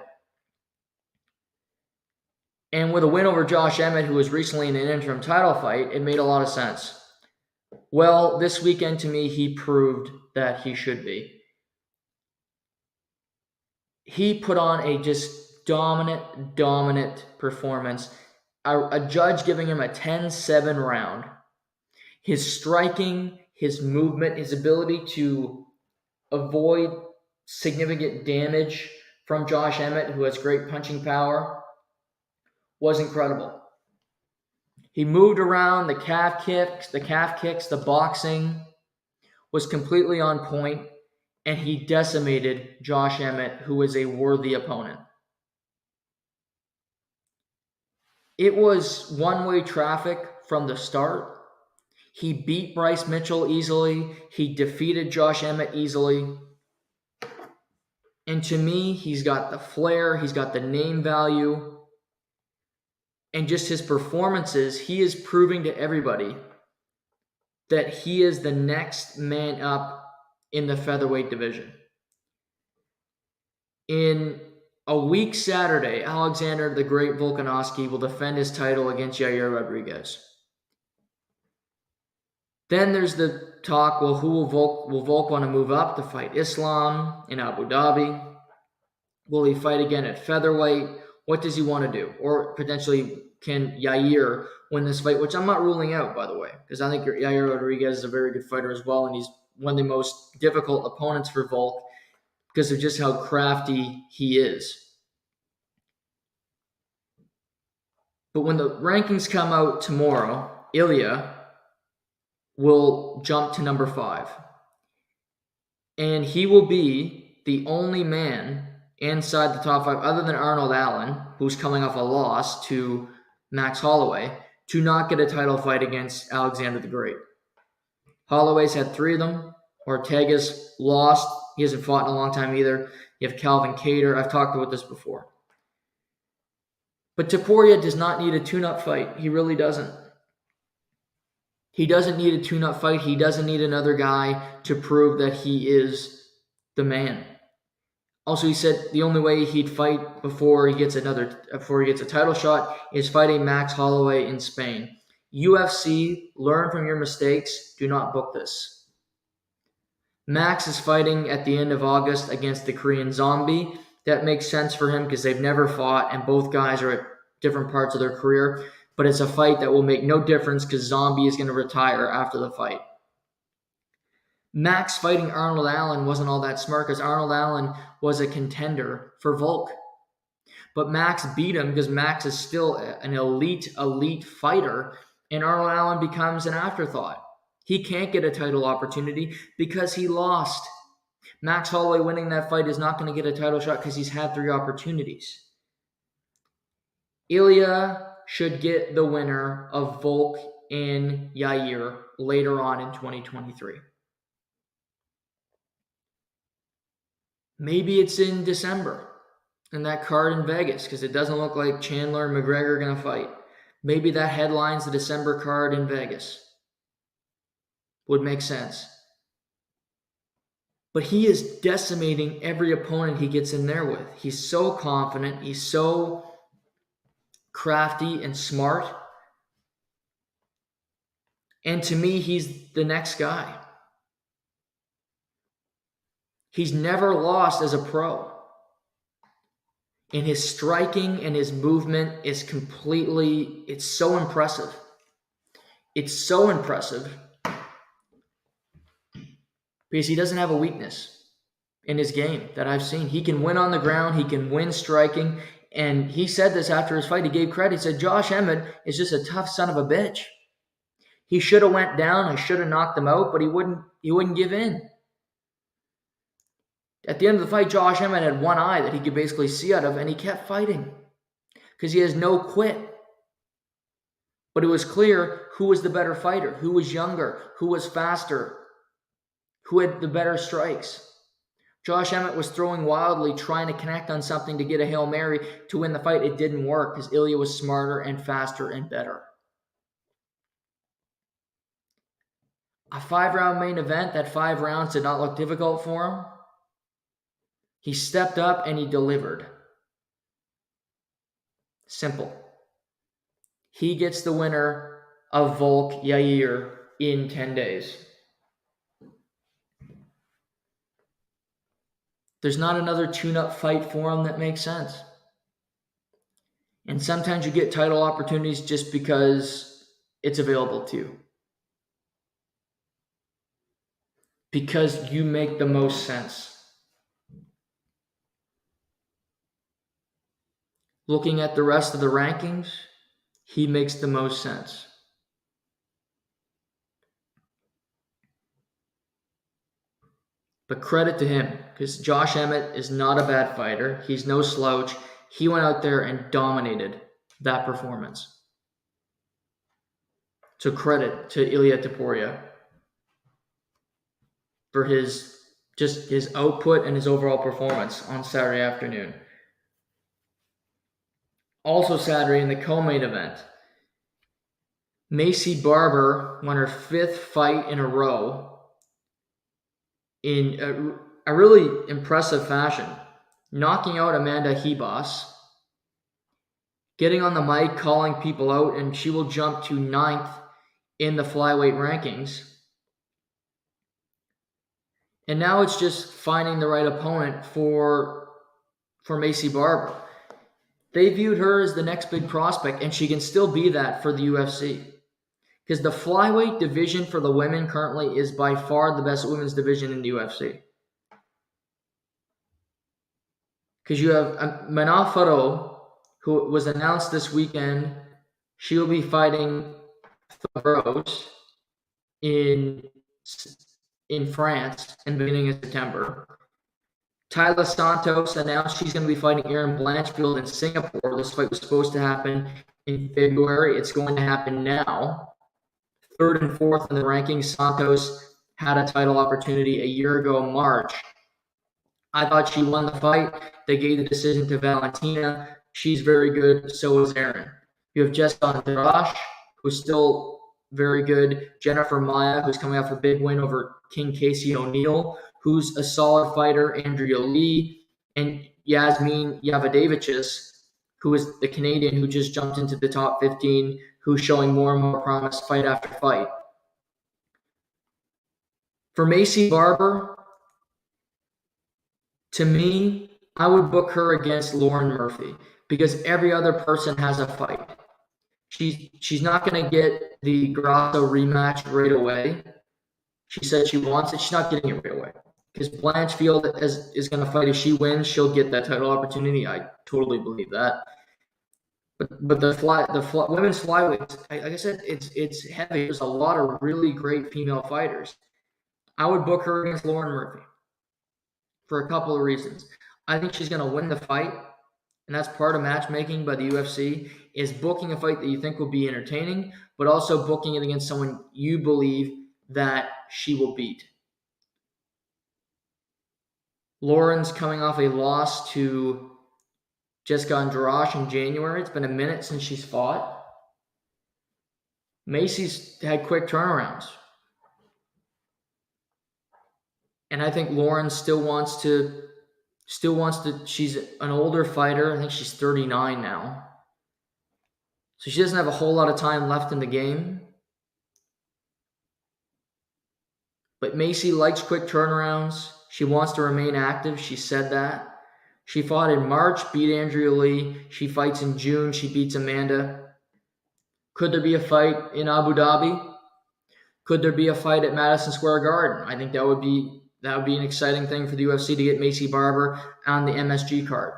And with a win over Josh Emmett, who was recently in an interim title fight, it made a lot of sense. Well, this weekend to me, he proved that he should be. He put on a just dominant performance. A judge giving him a 10-7 round. His striking, his movement, his ability to avoid significant damage from Josh Emmett, who has great punching power, was incredible. He moved around, the calf kicks, the boxing was completely on point, and he decimated Josh Emmett, who is a worthy opponent. It was one-way traffic from the start. He beat Bryce Mitchell easily. He defeated Josh Emmett easily. And to me, he's got the flair. He's got the name value. And just his performances, he is proving to everybody that he is the next man up in the featherweight division. In a week Saturday, Alexander the Great Volkanovski will defend his title against Yair Rodriguez. Then there's the talk, well, will Volk want to move up to fight Islam in Abu Dhabi? Will he fight again at featherweight? What does he want to do? Or potentially, can Yair win this fight, which I'm not ruling out, by the way, because I think Yair Rodriguez is a very good fighter as well, and he's one of the most difficult opponents for Volk because of just how crafty he is. But when the rankings come out tomorrow, Ilia will jump to number 5. And he will be the only man inside the top 5, other than Arnold Allen, who's coming off a loss to Max Holloway, to not get a title fight against Alexander the Great. Holloway's had 3 of them. Ortega's lost. He hasn't fought in a long time either. You have Calvin Kattar. I've talked about this before. But Topuria does not need a tune-up fight. He really doesn't. He doesn't need a tune-up fight. He doesn't need another guy to prove that he is the man. Also, he said the only way he'd fight before he gets a title shot is fighting Max Holloway in Spain. UFC, learn from your mistakes. Do not book this. Max is fighting at the end of August against the Korean Zombie. That makes sense for him because they've never fought and both guys are at different parts of their career. But it's a fight that will make no difference because Zombie is going to retire after the fight. Max fighting Arnold Allen wasn't all that smart because Arnold Allen was a contender for Volk. But Max beat him because Max is still an elite fighter, and Arnold Allen becomes an afterthought. He can't get a title opportunity because he lost. Max Holloway winning that fight is not going to get a title shot because he's had 3 opportunities. Ilia should get the winner of Volk and Yair later on in 2023. Maybe it's in December in that card in Vegas because it doesn't look like Chandler and McGregor are going to fight. Maybe that headlines the December card in Vegas. Would make sense. But he is decimating every opponent he gets in there with. He's so confident. He's so crafty and smart. And to me, he's the next guy. He's never lost as a pro. And his striking and his movement is it's so impressive. It's so impressive because he doesn't have a weakness in his game that I've seen. He can win on the ground. He can win striking. And he said this after his fight. He gave credit. He said, Josh Emmett is just a tough son of a bitch. He should have went down. I should have knocked him out, but he wouldn't give in. At the end of the fight, Josh Emmett had one eye that he could basically see out of, and he kept fighting because he has no quit. But it was clear who was the better fighter, who was younger, who was faster, who had the better strikes. Josh Emmett was throwing wildly, trying to connect on something to get a Hail Mary to win the fight. It didn't work because Ilia was smarter and faster and better. A 5-round main event, that 5 rounds did not look difficult for him. He stepped up and he delivered. Simple. He gets the winner of Volk Yair in 10 days. There's not another tune-up fight for him that makes sense. And sometimes you get title opportunities just because it's available to you. Because you make the most sense. Looking at the rest of the rankings, he makes the most sense. But credit to him, because Josh Emmett is not a bad fighter. He's no slouch. He went out there and dominated that performance. to credit to Ilia Topuria for his output and his overall performance on Saturday afternoon. Also Saturday in the co-main event, Maycee Barber won her 5th fight in a row in a really impressive fashion, knocking out Amanda Ribas, getting on the mic, calling people out, and she will jump to 9th in the flyweight rankings. And now it's just finding the right opponent for Maycee Barber. They viewed her as the next big prospect, and she can still be that for the UFC. Because the flyweight division for the women currently is by far the best women's division in the UFC. Because you have Manon Farrow, who was announced this weekend. She will be fighting Rose in France in the beginning of September. Tyler Santos announced she's going to be fighting Erin Blanchfield in Singapore. This fight was supposed to happen in February. It's going to happen now. 3rd and 4th in the rankings. Santos had a title opportunity a year ago, March. I thought she won the fight. They gave the decision to Valentina. She's very good. So is Erin. You have Jessica Andrade, who's still very good. Jennifer Maia, who's coming off a big win over King Casey O'Neill, who's a solid fighter. Andrea Lee, and Yasmin Yavadevichis, who is the Canadian who just jumped into the top 15, who's showing more and more promise fight after fight. For Maycee Barber, to me, I would book her against Lauren Murphy because every other person has a fight. She's not going to get the Grasso rematch right away. She said she wants it. She's not getting it right away. Because Blanchfield is going to fight. If she wins, she'll get that title opportunity. I totally believe that. But the women's flyweight, like I said, it's heavy. There's a lot of really great female fighters. I would book her against Lauren Murphy for a couple of reasons. I think she's going to win the fight, and that's part of matchmaking by the UFC, is booking a fight that you think will be entertaining, but also booking it against someone you believe that she will beat. Lauren's coming off a loss to Jessica Andrade in January. It's been a minute since she's fought. Maycee's had quick turnarounds. And I think Lauren still wants to, she's an older fighter. I think she's 39 now. So she doesn't have a whole lot of time left in the game. But Maycee likes quick turnarounds. She wants to remain active. She said that. She fought in March, beat Andrea Lee. She fights in June. She beats Amanda. Could there be a fight in Abu Dhabi? Could there be a fight at Madison Square Garden? I think that would be an exciting thing for the UFC to get Maycee Barber on the MSG card.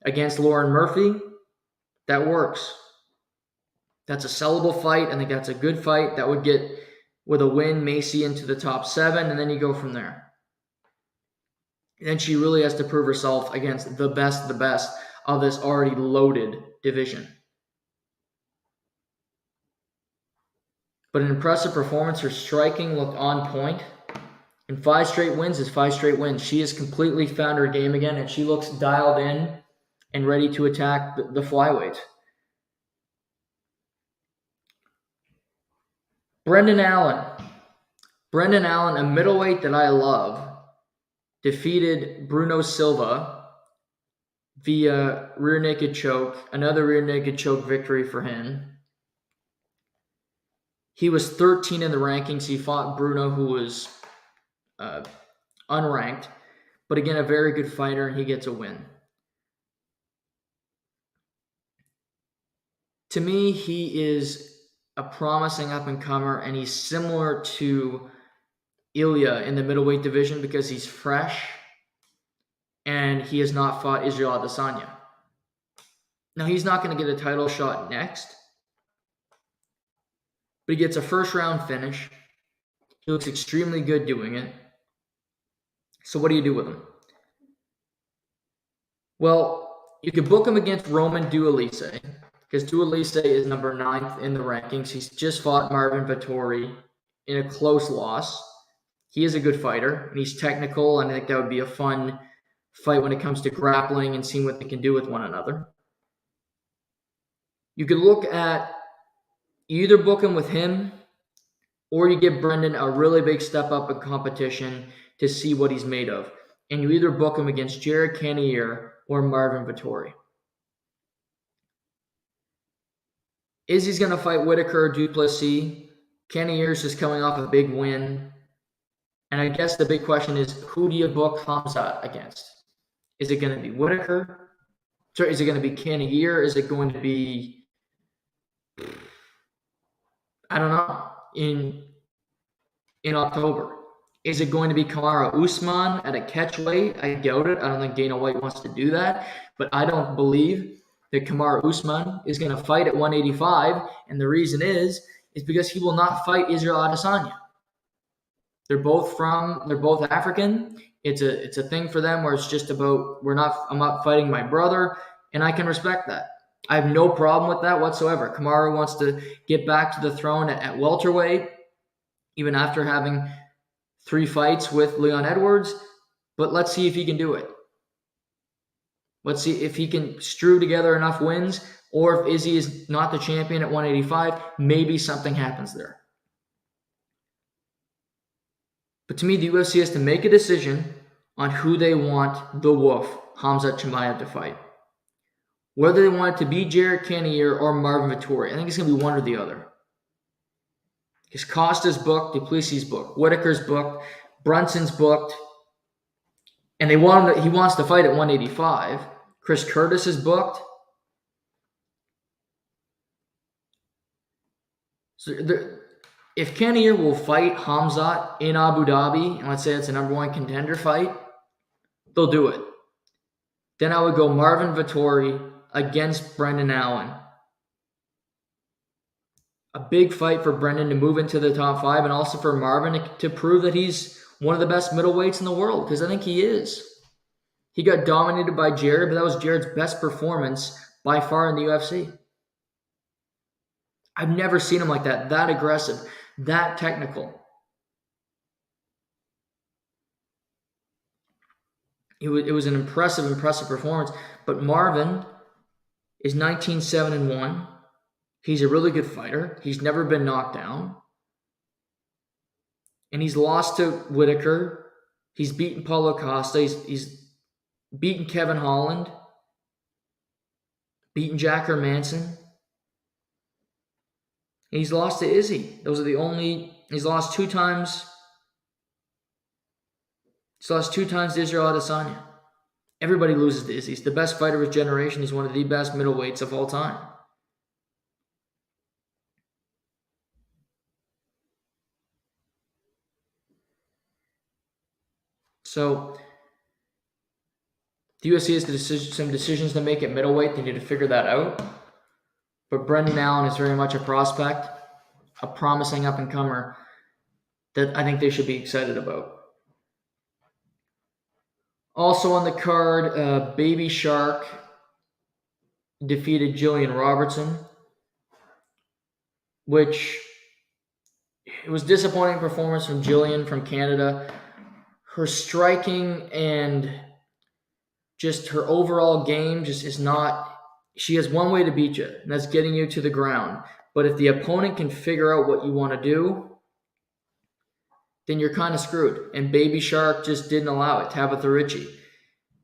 Against Lauren Murphy, that works. That's a sellable fight. I think that's a good fight. That would get, with a win, Maycee into the top 7, and then you go from there. And then she really has to prove herself against the best of this already loaded division. But an impressive performance. Her striking looked on point. And 5 straight wins is 5 straight wins. She has completely found her game again, and she looks dialed in and ready to attack the flyweight. Brendan Allen, a middleweight that I love, defeated Bruno Silva via rear naked choke, another rear naked choke victory for him. He was 13 in the rankings. He fought Bruno, who was unranked, but again, a very good fighter, and he gets a win. To me, he is a promising up-and-comer, and he's similar to Ilia in the middleweight division because he's fresh, and he has not fought Israel Adesanya. Now, he's not going to get a title shot next, but he gets a first-round finish. He looks extremely good doing it. So what do you do with him? Well, you could book him against Roman Duelise because Tuolise is number 9th in the rankings. He's just fought Marvin Vettori in a close loss. He is a good fighter, and he's technical, and I think that would be a fun fight when it comes to grappling and seeing what they can do with one another. You could look at, you either book him with him, or you give Brendan a really big step up in competition to see what he's made of. And you either book him against Jared Cannonier or Marvin Vettori. Izzy's going to fight Whitaker or Duplessis. Cannonier's just coming off a big win. And I guess the big question is, who do you book Khamzat against? Is it going to be Whitaker? Sorry, is it going to be Cannonier? Is it going to be, I don't know, in October? Is it going to be Kamaru Usman at a catch weight? I doubt it. I don't think Dana White wants to do that. But I don't believe that Kamaru Usman is going to fight at 185. And the reason is because he will not fight Israel Adesanya. They're both African. It's a thing for them where it's just about, I'm not fighting my brother, and I can respect that. I have no problem with that whatsoever. Kamaru wants to get back to the throne at welterweight, even after having 3 fights with Leon Edwards, but let's see if he can do it. Let's see if he can strew together enough wins, or if Izzy is not the champion at 185, maybe something happens there. But to me, the UFC has to make a decision on who they want the Wolf, Khamzat Chimaev, to fight. Whether they want it to be Jared Cannonier or Marvin Vettori. I think it's going to be one or the other. Because Costa's booked, Duplessis' booked, Whitaker's booked, Brunson's booked, and he wants to fight at 185. Chris Curtis is booked. So if Cannonier will fight Khamzat in Abu Dhabi, and let's say it's a number 1 contender fight, they'll do it. Then I would go Marvin Vettori against Brendan Allen. A big fight for Brendan to move into the top 5, and also for Marvin to prove that he's one of the best middleweights in the world, because I think he is. He got dominated by Jared, but that was Jared's best performance by far in the UFC. I've never seen him like that aggressive, that technical. It was an impressive performance. But Marvin is 19-7-1. He's a really good fighter. He's never been knocked down. And he's lost to Whitaker. He's beaten Paulo Costa. He's beaten Kevin Holland. Beaten Jack Hermanson. And he's lost to Izzy. He's lost 2 times. He's lost 2 times to Israel Adesanya. Everybody loses to Izzy. He's the best fighter of his generation. He's one of the best middleweights of all time. So the UFC has some decisions to make at middleweight. They need to figure that out. But Brendan Allen is very much a prospect, a promising up-and-comer that I think they should be excited about. Also on the card, Baby Shark defeated Jillian Robertson, which it was disappointing performance from Jillian from Canada. Her striking and just her overall game just is not, she has one way to beat you, and that's getting you to the ground. But if the opponent can figure out what you want to do, then you're kind of screwed. And Baby Shark just didn't allow it. Tabitha Ritchie.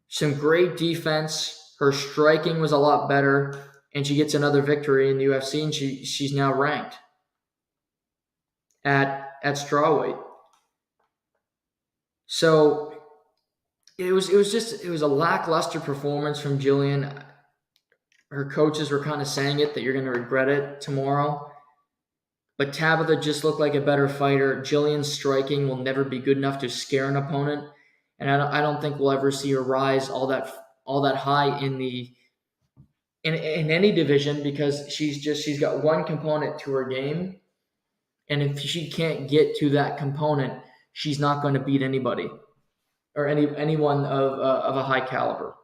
Some great defense. Her striking was a lot better, and she gets another victory in the UFC, and she's now ranked at strawweight. So it was a lackluster performance from Jillian. Her coaches were kind of saying that you're going to regret it tomorrow. But Tabitha just looked like a better fighter. Jillian's striking will never be good enough to scare an opponent, and I don't think we'll ever see her rise all that high in any division, because she's got one component to her game, and if she can't get to that component, she's not going to beat anybody or anyone of a high caliber.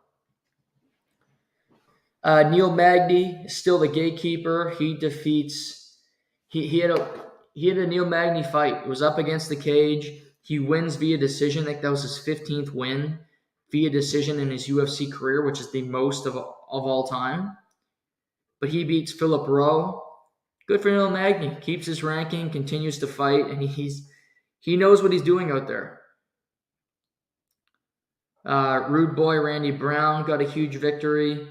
Neil Magny is still the gatekeeper. He defeats. He had a Neil Magny fight. It was up against the cage. He wins via decision. I think that was his 15th win via decision in his UFC career, which is the most of all time. But he beats Philip Rowe. Good for Neil Magny. Keeps his ranking, continues to fight, and he knows what he's doing out there. Rude boy Randy Brown got a huge victory.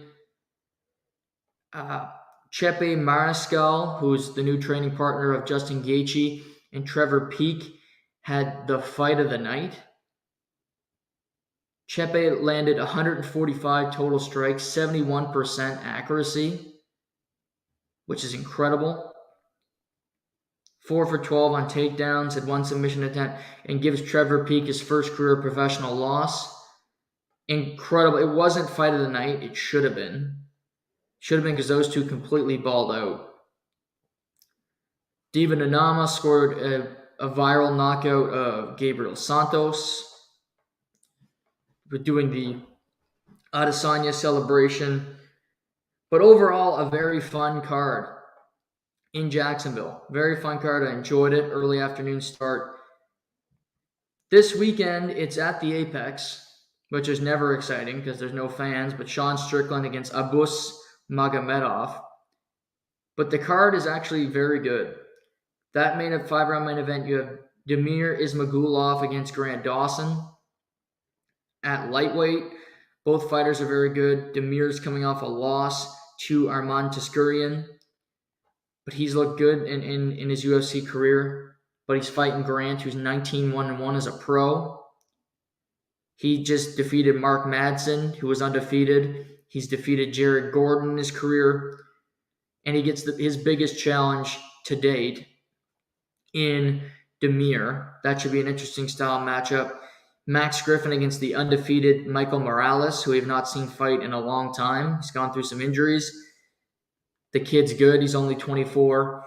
Chepe Mariscal, who's the new training partner of Justin Gaethje, and Trevor Peek had the fight of the night. Chepe landed 145 total strikes, 71% accuracy, which is incredible. 4 for 12 on takedowns, had 1 submission attempt, and gives Trevor Peek his first career professional loss. Incredible. It wasn't fight of the night. It should have been. Should have been because those two completely balled out. Diva Nanama scored a viral knockout of Gabriel Santos. We're doing the Adesanya celebration. But overall, a very fun card in Jacksonville. Very fun card. I enjoyed it. Early afternoon start. This weekend, it's at the Apex, which is never exciting because there's no fans, but Sean Strickland against Abus Magomedov. But the card is actually very good. That 5-round main event, you have Damir Ismagulov against Grant Dawson. At lightweight, both fighters are very good. Damir's coming off a loss to Arman Tsarukyan, but he's looked good in his UFC career. But he's fighting Grant, who's 19-1-1 as a pro. He just defeated Mark Madsen, who was undefeated. He's defeated Jared Gordon in his career. And he gets his biggest challenge to date in Damir. That should be an interesting style matchup. Max Griffin against the undefeated Michael Morales, who we have not seen fight in a long time. He's gone through some injuries. The kid's good. He's only 24.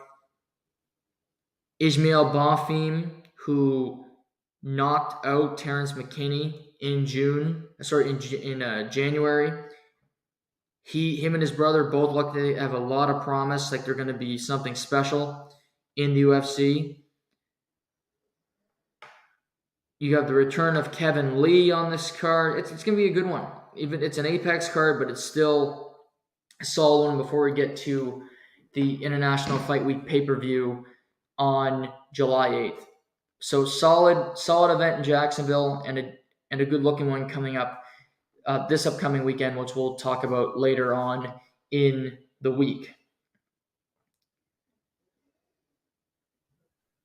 Ismail Bonfim, who knocked out Terrence McKinney in January. Him and his brother both look to have a lot of promise, like they're going to be something special in the UFC. You have the return of Kevin Lee on this card. It's going to be a good one. Even it's an Apex card, but it's still a solid one before we get to the International Fight Week pay-per-view on July 8th. So solid event in Jacksonville and a good-looking one coming up this upcoming weekend, which we'll talk about later on in the week.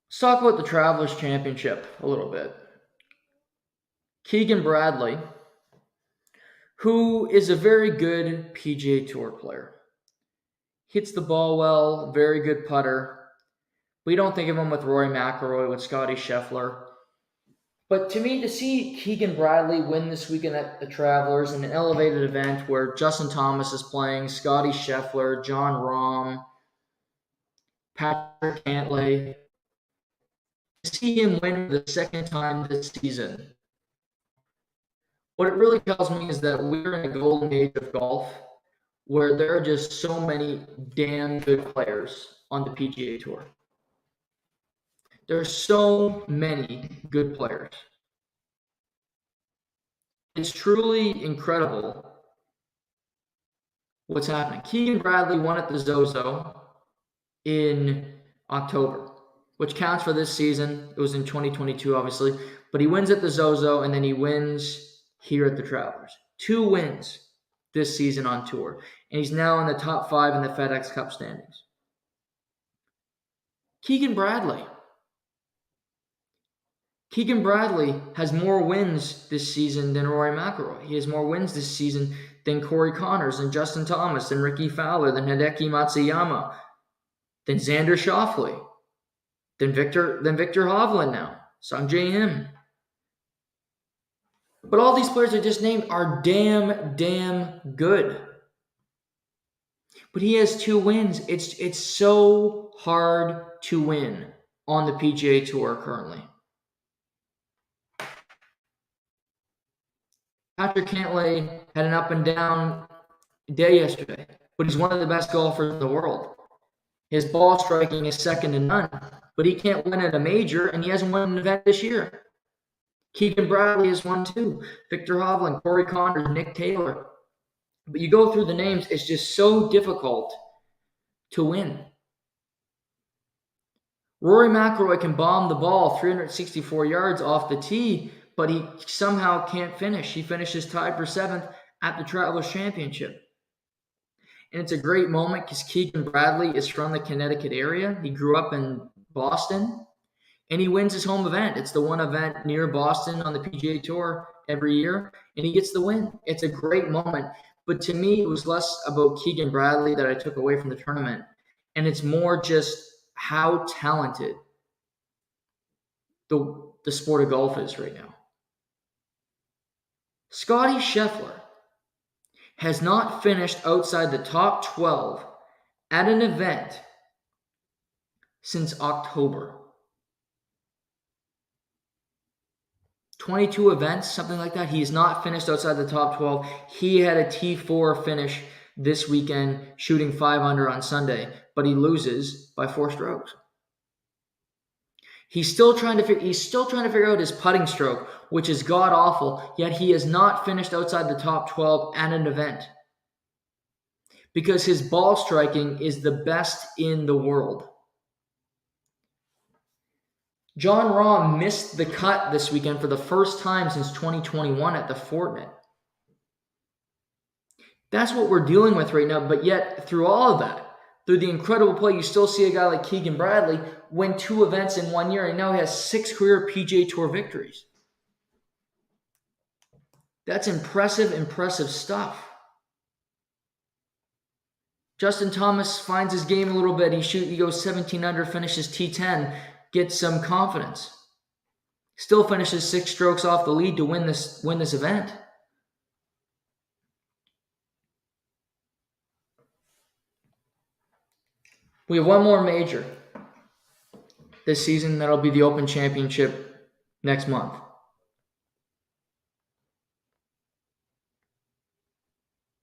Let's talk about the Travelers Championship a little bit. Keegan Bradley, who is a very good PGA Tour player. Hits the ball well, very good putter. We don't think of him with Rory McIlroy, with Scotty Scheffler. But to me, to see Keegan Bradley win this weekend at the Travelers in an elevated event where Justin Thomas is playing, Scotty Scheffler, John Rahm, Patrick Cantlay, to see him win for the second time this season, what it really tells me is that we're in a golden age of golf where there are just so many damn good players on the PGA Tour. There's so many good players. It's truly incredible what's happening. Keegan Bradley won at the Zozo in October, which counts for this season. It was in 2022, obviously. But he wins at the Zozo, and then he wins here at the Travelers. 2 wins this season on tour. And he's now in the top 5 in the FedEx Cup standings. Keegan Bradley has more wins this season than Rory McIlroy. He has more wins this season than Corey Connors, and Justin Thomas, than Ricky Fowler, than Hideki Matsuyama, than Xander Schauffele, than Victor Hovland now, Sungjae Im. But all these players I just named are damn good. But he has 2 wins. It's so hard to win on the PGA Tour currently. Patrick Cantlay had an up and down day yesterday. But he's one of the best golfers in the world. His ball striking is second to none, but he can't win at a major, and he hasn't won an event this year. Keegan Bradley has won too. Victor Hovland, Corey Connors, Nick Taylor. But you go through the names, it's just so difficult to win. Rory McIlroy can bomb the ball 364 yards off the tee, but he somehow can't finish. He finishes tied for 7th at the Travelers Championship. And it's a great moment because Keegan Bradley is from the Connecticut area. He grew up in Boston, and he wins his home event. It's the one event near Boston on the PGA Tour every year, and he gets the win. It's a great moment. But to me, it was less about Keegan Bradley that I took away from the tournament, and it's more just how talented the sport of golf is right now. Scottie Scheffler has not finished outside the top 12 at an event since October. 22 events, something like that. He has not finished outside the top 12. He had a T4 finish this weekend, shooting 5 under on Sunday, but he loses by 4 strokes. He's still trying to figure out his putting stroke, which is god awful, yet he has not finished outside the top 12 at an event. Because his ball striking is the best in the world. Jon Rahm missed the cut this weekend for the first time since 2021 at the Fortinet. That's what we're dealing with right now, but yet through all of that, through the incredible play, you still see a guy like Keegan Bradley win 2 events in 1 year, and now he has 6 career PGA Tour victories. That's impressive stuff. Justin Thomas finds his game a little bit. He goes 17 under, finishes T10, gets some confidence. Still finishes 6 strokes off the lead to win this event. We have one more major this season. That'll be the Open Championship next month.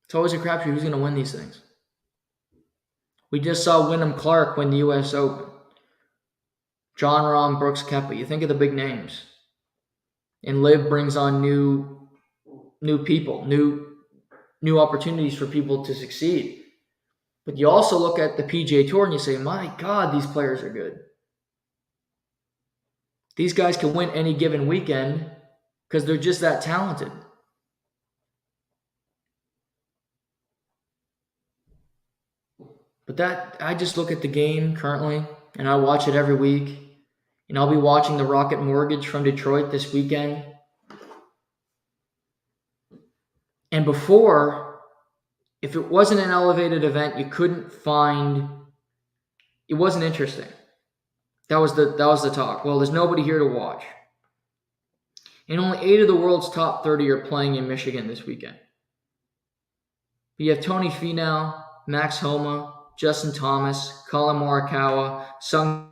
It's always a crapshoot who's going to win these things. We just saw Wyndham Clark win the U.S. Open. Jon Rahm, Brooks Koepka. You think of the big names. And LIV brings on new people, new opportunities for people to succeed. But you also look at the PGA Tour and you say, my God, these players are good. These guys can win any given weekend because they're just that talented. But I just look at the game currently, and I watch it every week. And I'll be watching the Rocket Mortgage from Detroit this weekend. And before, if it wasn't an elevated event, it wasn't interesting. That was the talk. Well, there's nobody here to watch. And only 8 of the world's top 30 are playing in Michigan this weekend. But you have Tony Finau, Max Homa, Justin Thomas, Colin Morikawa, Sung,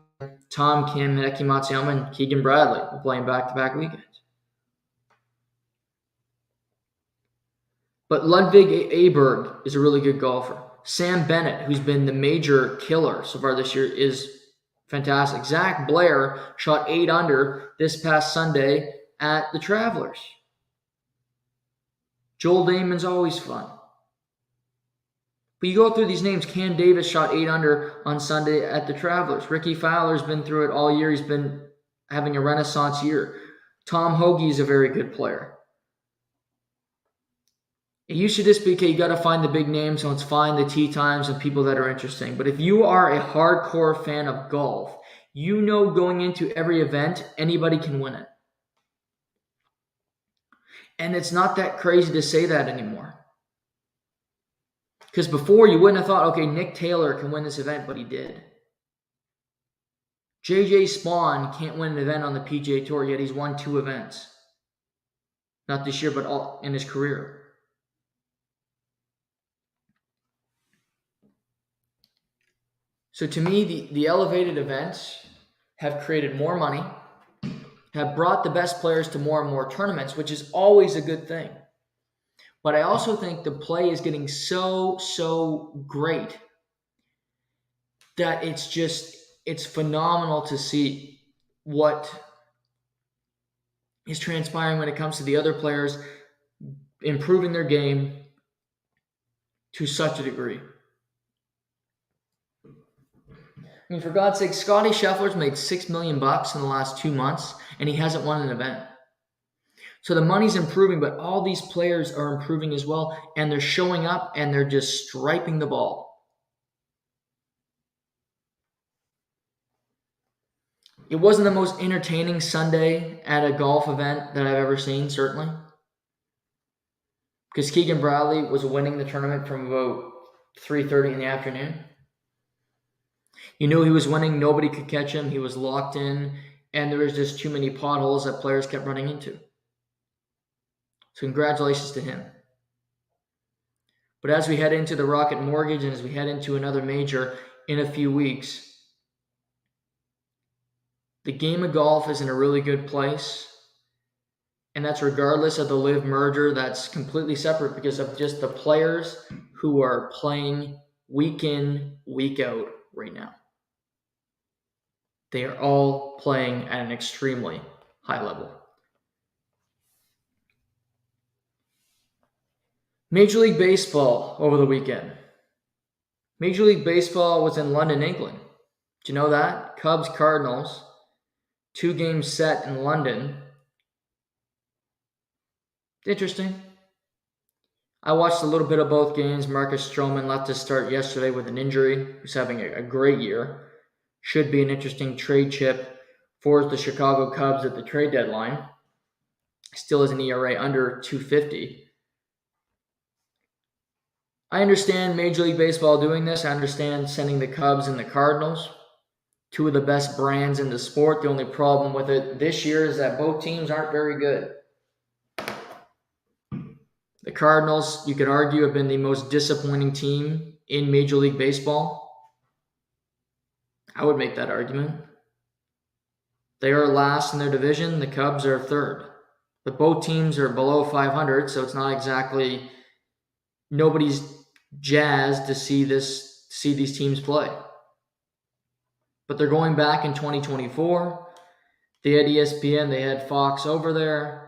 Tom Kim, Hideki Matsuyama, and Keegan Bradley are playing back-to-back weekends. But Ludwig Aberg is a really good golfer. Sam Bennett, who's been the major killer so far this year, is fantastic. Zach Blair shot 8 under this past Sunday at the Travelers. Joel Damon's always fun. But you go through these names. Cam Davis shot 8 under on Sunday at the Travelers. Ricky Fowler's been through it all year. He's been having a renaissance year. Tom Hoagie is a very good player. It used to just be, okay, you got to find the big names, so let's find the tee times and people that are interesting. But if you are a hardcore fan of golf, you know going into every event, anybody can win it. And it's not that crazy to say that anymore. Because before, you wouldn't have thought, okay, Nick Taylor can win this event, but he did. JJ Spawn can't win an event on the PGA Tour, yet he's won 2 events. Not this year, but all in his career. So to me, the elevated events have created more money, have brought the best players to more and more tournaments, which is always a good thing. But I also think the play is getting so great that it's phenomenal to see what is transpiring when it comes to the other players improving their game to such a degree. I mean, for God's sake, Scotty Scheffler's made $6 million in the last 2 months, and he hasn't won an event. So the money's improving, but all these players are improving as well, and they're showing up, and they're just striping the ball. It wasn't the most entertaining Sunday at a golf event that I've ever seen, certainly. Because Keegan Bradley was winning the tournament from about 3:30 in the afternoon. You knew he was winning. Nobody could catch him. He was locked in, and there was just too many potholes that players kept running into. So congratulations to him. But as we head into the Rocket Mortgage and as we head into another major in a few weeks, the game of golf is in a really good place. And that's regardless of the LIV merger. That's completely separate because of just the players who are playing week in, week out right now. They are all playing at an extremely high level. Major League Baseball over the weekend. Major League Baseball was in London, England. Do you know that? Cubs, Cardinals, 2 games set in London. Interesting. I watched a little bit of both games. Marcus Stroman left to start yesterday with an injury. He's having a great year. Should be an interesting trade chip for the Chicago Cubs at the trade deadline. Still has an ERA under 2.50. I understand Major League Baseball doing this. I understand sending the Cubs and the Cardinals, 2 of the best brands in the sport. The only problem with it this year is that both teams aren't very good. The Cardinals, you could argue, have been the most disappointing team in Major League Baseball. I would make that argument. They are last in their division. The Cubs are third. But both teams are below 500, so it's not exactly nobody's jazzed to see these teams play. But they're going back in 2024. They had ESPN, they had Fox over there.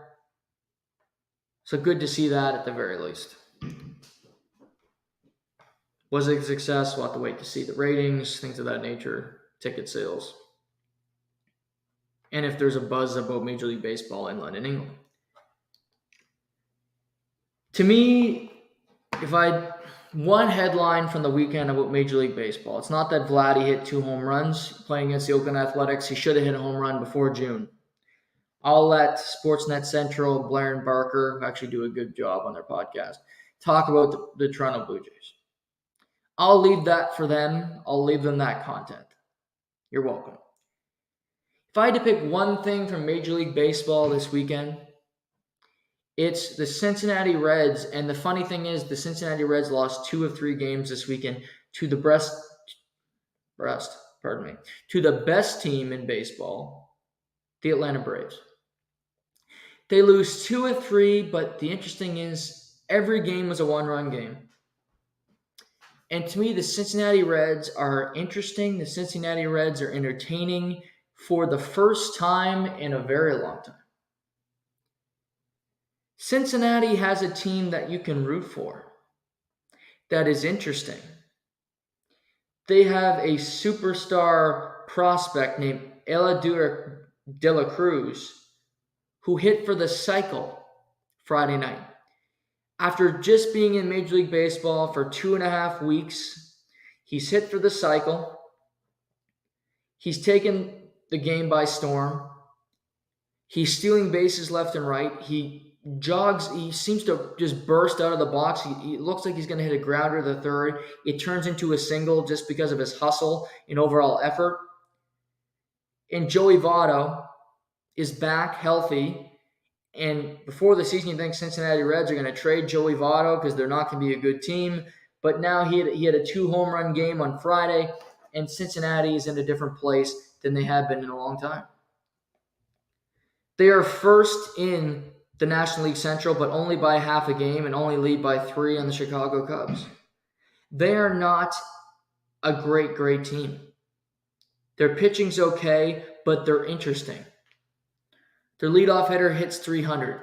So good to see that at the very least. Was it a success? We'll have to wait to see the ratings, things of that nature, ticket sales. And if there's a buzz about Major League Baseball in London, England. To me, one headline from the weekend about Major League Baseball, it's not that Vladdy hit 2 home runs playing against the Oakland Athletics. He should have hit a home run before June. I'll let Sportsnet Central, Blair and Barker, who actually do a good job on their podcast, talk about the Toronto Blue Jays. I'll leave that for them. I'll leave them that content. You're welcome. If I had to pick one thing from Major League Baseball this weekend, it's the Cincinnati Reds. And the funny thing is, the Cincinnati Reds lost 2 of 3 games this weekend to the best team in baseball, the Atlanta Braves. They lose 2 of 3, but the interesting is every game was a 1-run game. And to me, the Cincinnati Reds are interesting. The Cincinnati Reds are entertaining for the first time in a very long time. Cincinnati has a team that you can root for that is interesting. They have a superstar prospect named Ilia Cruz who hit for the cycle Friday night. After just being in Major League Baseball for 2.5 weeks, he's hit for the cycle. He's taken the game by storm. He's stealing bases left and right. He jogs. He seems to just burst out of the box. He looks like he's going to hit a grounder to the third. It turns into a single just because of his hustle and overall effort. And Joey Votto is back healthy. And before the season, you think Cincinnati Reds are going to trade Joey Votto because they're not going to be a good team. But now he had a 2-home-run game on Friday, and Cincinnati is in a different place than they have been in a long time. They are first in the National League Central, but only by half a game and only lead by 3 on the Chicago Cubs. They are not a great team. Their pitching's okay, but they're interesting. Their leadoff hitter hits 300.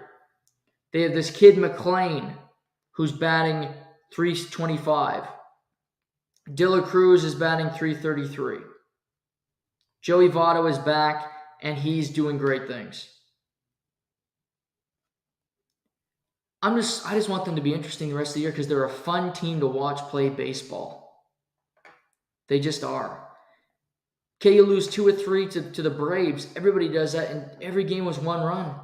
They have this kid McClain, who's batting 325. Cruz is batting 333. Joey Votto is back, and he's doing great things. I just want them to be interesting the rest of the year because they're a fun team to watch play baseball. They just are. Okay, you lose 2 or 3 to the Braves. Everybody does that, and every game was 1 run.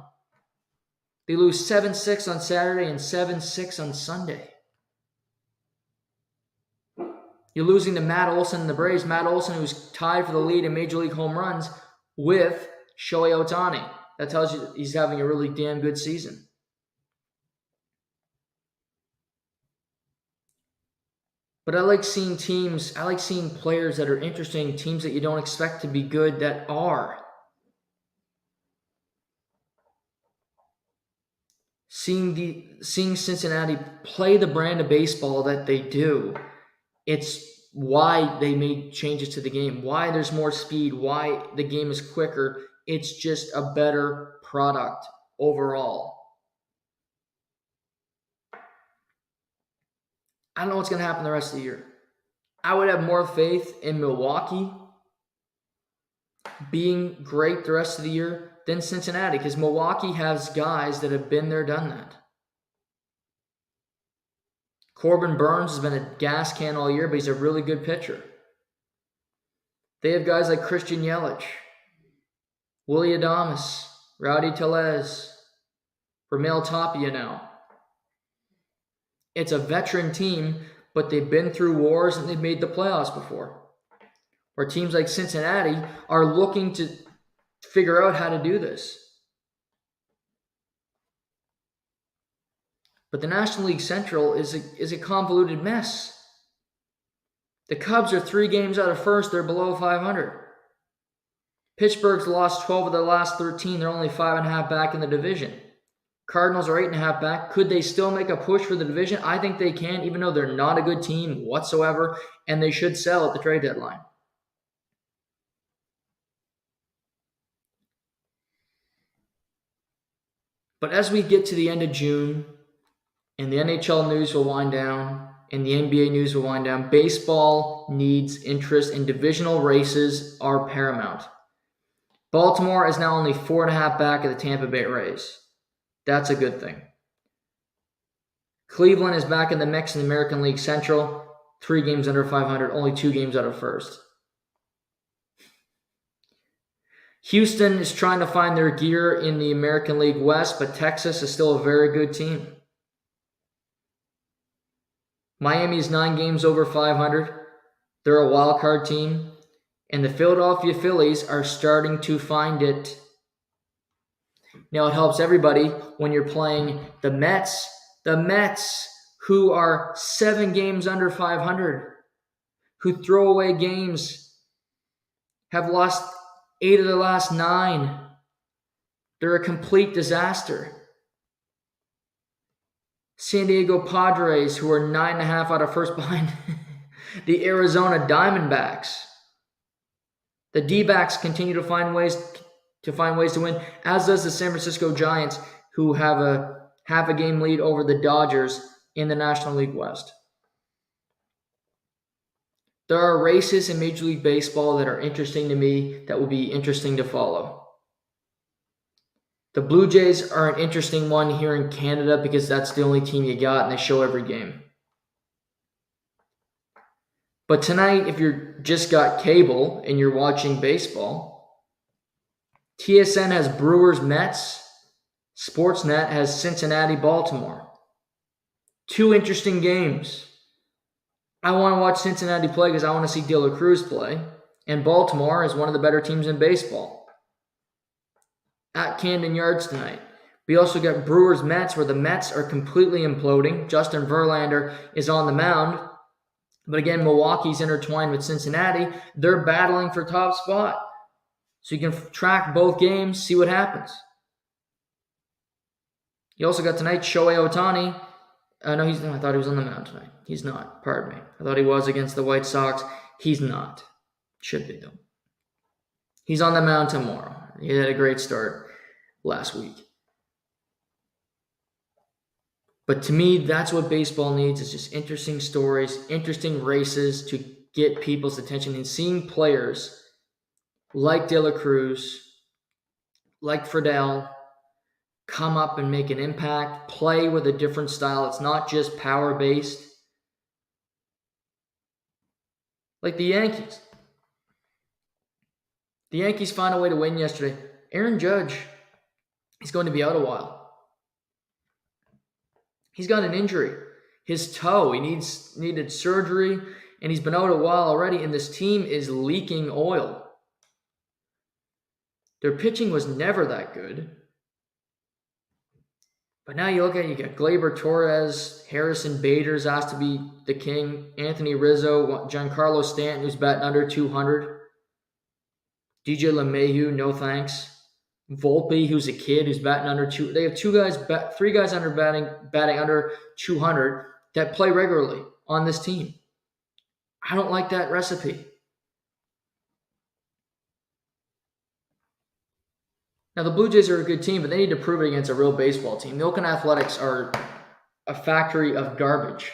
They lose 7-6 on Saturday and 7-6 on Sunday. You're losing to Matt Olson and the Braves. Matt Olson, who's tied for the lead in Major League home runs with Shohei Ohtani. That tells you he's having a really damn good season. But I like seeing players that are interesting, teams that you don't expect to be good that are. Seeing Cincinnati play the brand of baseball that they do, it's why they made changes to the game, why there's more speed, why the game is quicker. It's just a better product overall. I don't know what's going to happen the rest of the year. I would have more faith in Milwaukee being great the rest of the year than Cincinnati because Milwaukee has guys that have been there, done that. Corbin Burns has been a gas can all year, but he's a really good pitcher. They have guys like Christian Yelich, Willie Adames, Rowdy Tellez, Ramel Tapia now. It's a veteran team, but they've been through wars and they've made the playoffs before. Where teams like Cincinnati are looking to figure out how to do this. But the National League Central is a convoluted mess. The Cubs are 3 games out of first. They're below 500. Pittsburgh's lost 12 of their last 13. They're only 5.5 back in the division. Cardinals are 8.5 back. Could they still make a push for the division? I think they can, even though they're not a good team whatsoever, and they should sell at the trade deadline. But as we get to the end of June, and the NHL news will wind down, and the NBA news will wind down, baseball needs interest, and divisional races are paramount. Baltimore is now only 4.5 back of the Tampa Bay Rays. That's a good thing. Cleveland is back in the mix in the American League Central, 3 games under 500, only 2 games out of first. Houston is trying to find their gear in the American League West, but Texas is still a very good team. Miami is 9 games over 500. They're a wild card team. And the Philadelphia Phillies are starting to find it. Now, it helps everybody when you're playing the Mets. The Mets, who are 7 games under 500, who throw away games, have lost 8 of the last 9. They're a complete disaster. San Diego Padres, who are 9.5 out of first behind the Arizona Diamondbacks. The D-backs continue to find ways to win, as does the San Francisco Giants, who have a half a game lead over the Dodgers in the National League West. There are races in Major League Baseball that are interesting to me, that will be interesting to follow. The Blue Jays are an interesting one here in Canada because that's the only team you got and they show every game. But tonight, if you're just got cable and you're watching baseball, TSN has Brewers Mets, Sportsnet has Cincinnati Baltimore. 2 interesting games. I want to watch Cincinnati play because I want to see Cruz play. And Baltimore is one of the better teams in baseball. At Camden Yards tonight. We also got Brewers Mets, where the Mets are completely imploding. Justin Verlander is on the mound. But again, Milwaukee's intertwined with Cincinnati. They're battling for top spot. So you can track both games, see what happens. You also got tonight Shohei Ohtani. No, he's not. I thought he was on the mound tonight. He's not. Pardon me. I thought he was against the White Sox. He's not. Should be, though. He's on the mound tomorrow. He had a great start last week. But to me, that's what baseball needs, is just interesting stories, interesting races to get people's attention, and seeing players like De La Cruz, like Friedel, come up and make an impact, play with a different style. It's not just power-based. Like the Yankees. The Yankees found a way to win yesterday. Aaron Judge is going to be out a while. He's got an injury. His toe, he needed surgery, and he's been out a while already, and this team is leaking oil. Their pitching was never that good. But now you look at it, you got Gleyber Torres, Harrison Bader's asked to be the king, Anthony Rizzo, Giancarlo Stanton, who's batting under 200, DJ LeMahieu, no thanks. Volpe, who's a kid who's batting under 2. They have three guys batting under 200 that play regularly on this team. I don't like that recipe. Now, the Blue Jays are a good team, but they need to prove it against a real baseball team. The Oakland Athletics are a factory of garbage.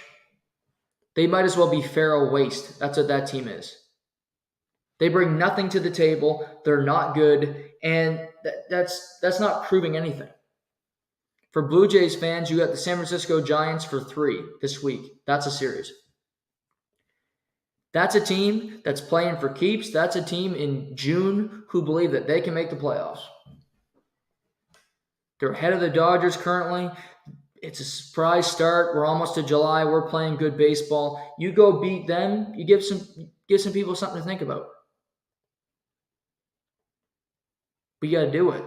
They might as well be feral waste. That's what that team is. They bring nothing to the table. They're not good, and that's not proving anything. For Blue Jays fans, you got the San Francisco Giants for 3 this week. That's a series. That's a team that's playing for keeps. That's a team in June who believe that they can make the playoffs. They're ahead of the Dodgers currently. It's a surprise start. We're almost to July. We're playing good baseball. You go beat them. You give some people something to think about. But you got to do it.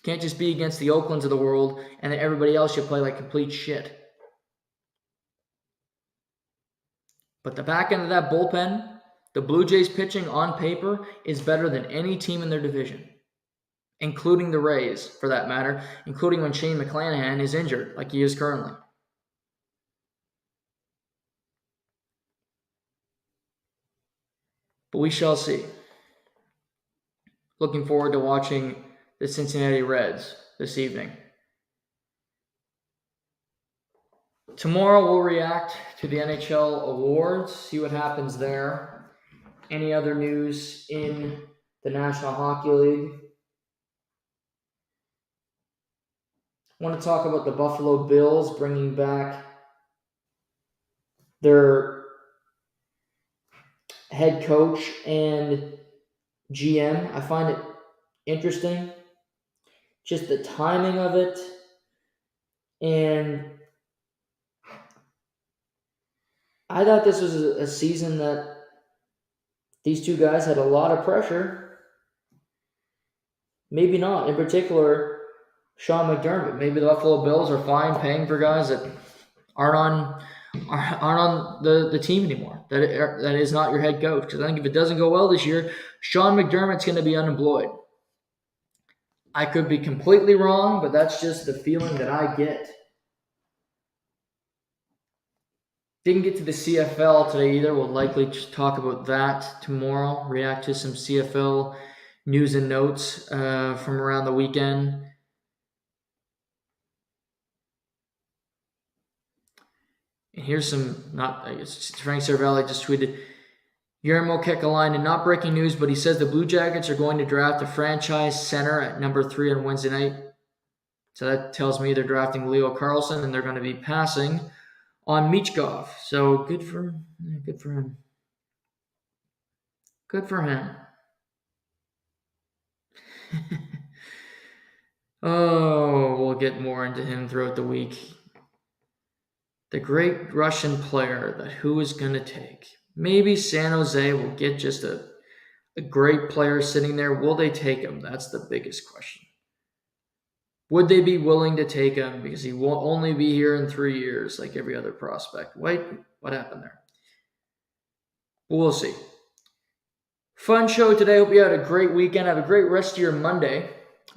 Can't just be against the Oaklands of the world and then everybody else should play like complete shit. But the back end of that bullpen, the Blue Jays pitching on paper is better than any team in their division, including the Rays, for that matter, including when Shane McClanahan is injured, like he is currently. But we shall see. Looking forward to watching the Cincinnati Reds this evening. Tomorrow we'll react to the NHL awards, see what happens there. Any other news in the National Hockey League? I want to talk about the Buffalo Bills bringing back their head coach and GM. I find it interesting, just the timing of it, and I thought this was a season that these two guys had a lot of pressure. Maybe not. In particular, Sean McDermott. Maybe the Buffalo Bills are fine paying for guys that aren't on the team anymore. That is not your head coach. Because I think if it doesn't go well this year, Sean McDermott's going to be unemployed. I could be completely wrong, but that's just the feeling that I get. Didn't get to the CFL today either. We'll likely talk about that tomorrow. React to some CFL news and notes from around the weekend. And here's Frank Cervelli just tweeted, Jarmo Kekalainen, not breaking news, but he says the Blue Jackets are going to draft a franchise center at number 3 on Wednesday night. So that tells me they're drafting Leo Carlson and they're going to be passing on Michkov. So good for him. Good for him. Oh, we'll get more into him throughout the week. The great Russian player that who is going to take? Maybe San Jose will get just a great player sitting there. Will they take him? That's the biggest question. Would they be willing to take him because he won't only be here in 3 years like every other prospect? Wait, what happened there? But we'll see. Fun show today. Hope you had a great weekend. Have a great rest of your Monday,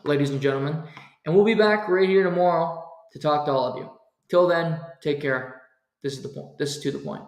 ladies and gentlemen. And we'll be back right here tomorrow to talk to all of you. Till then, take care. This is the point. This is To The Point.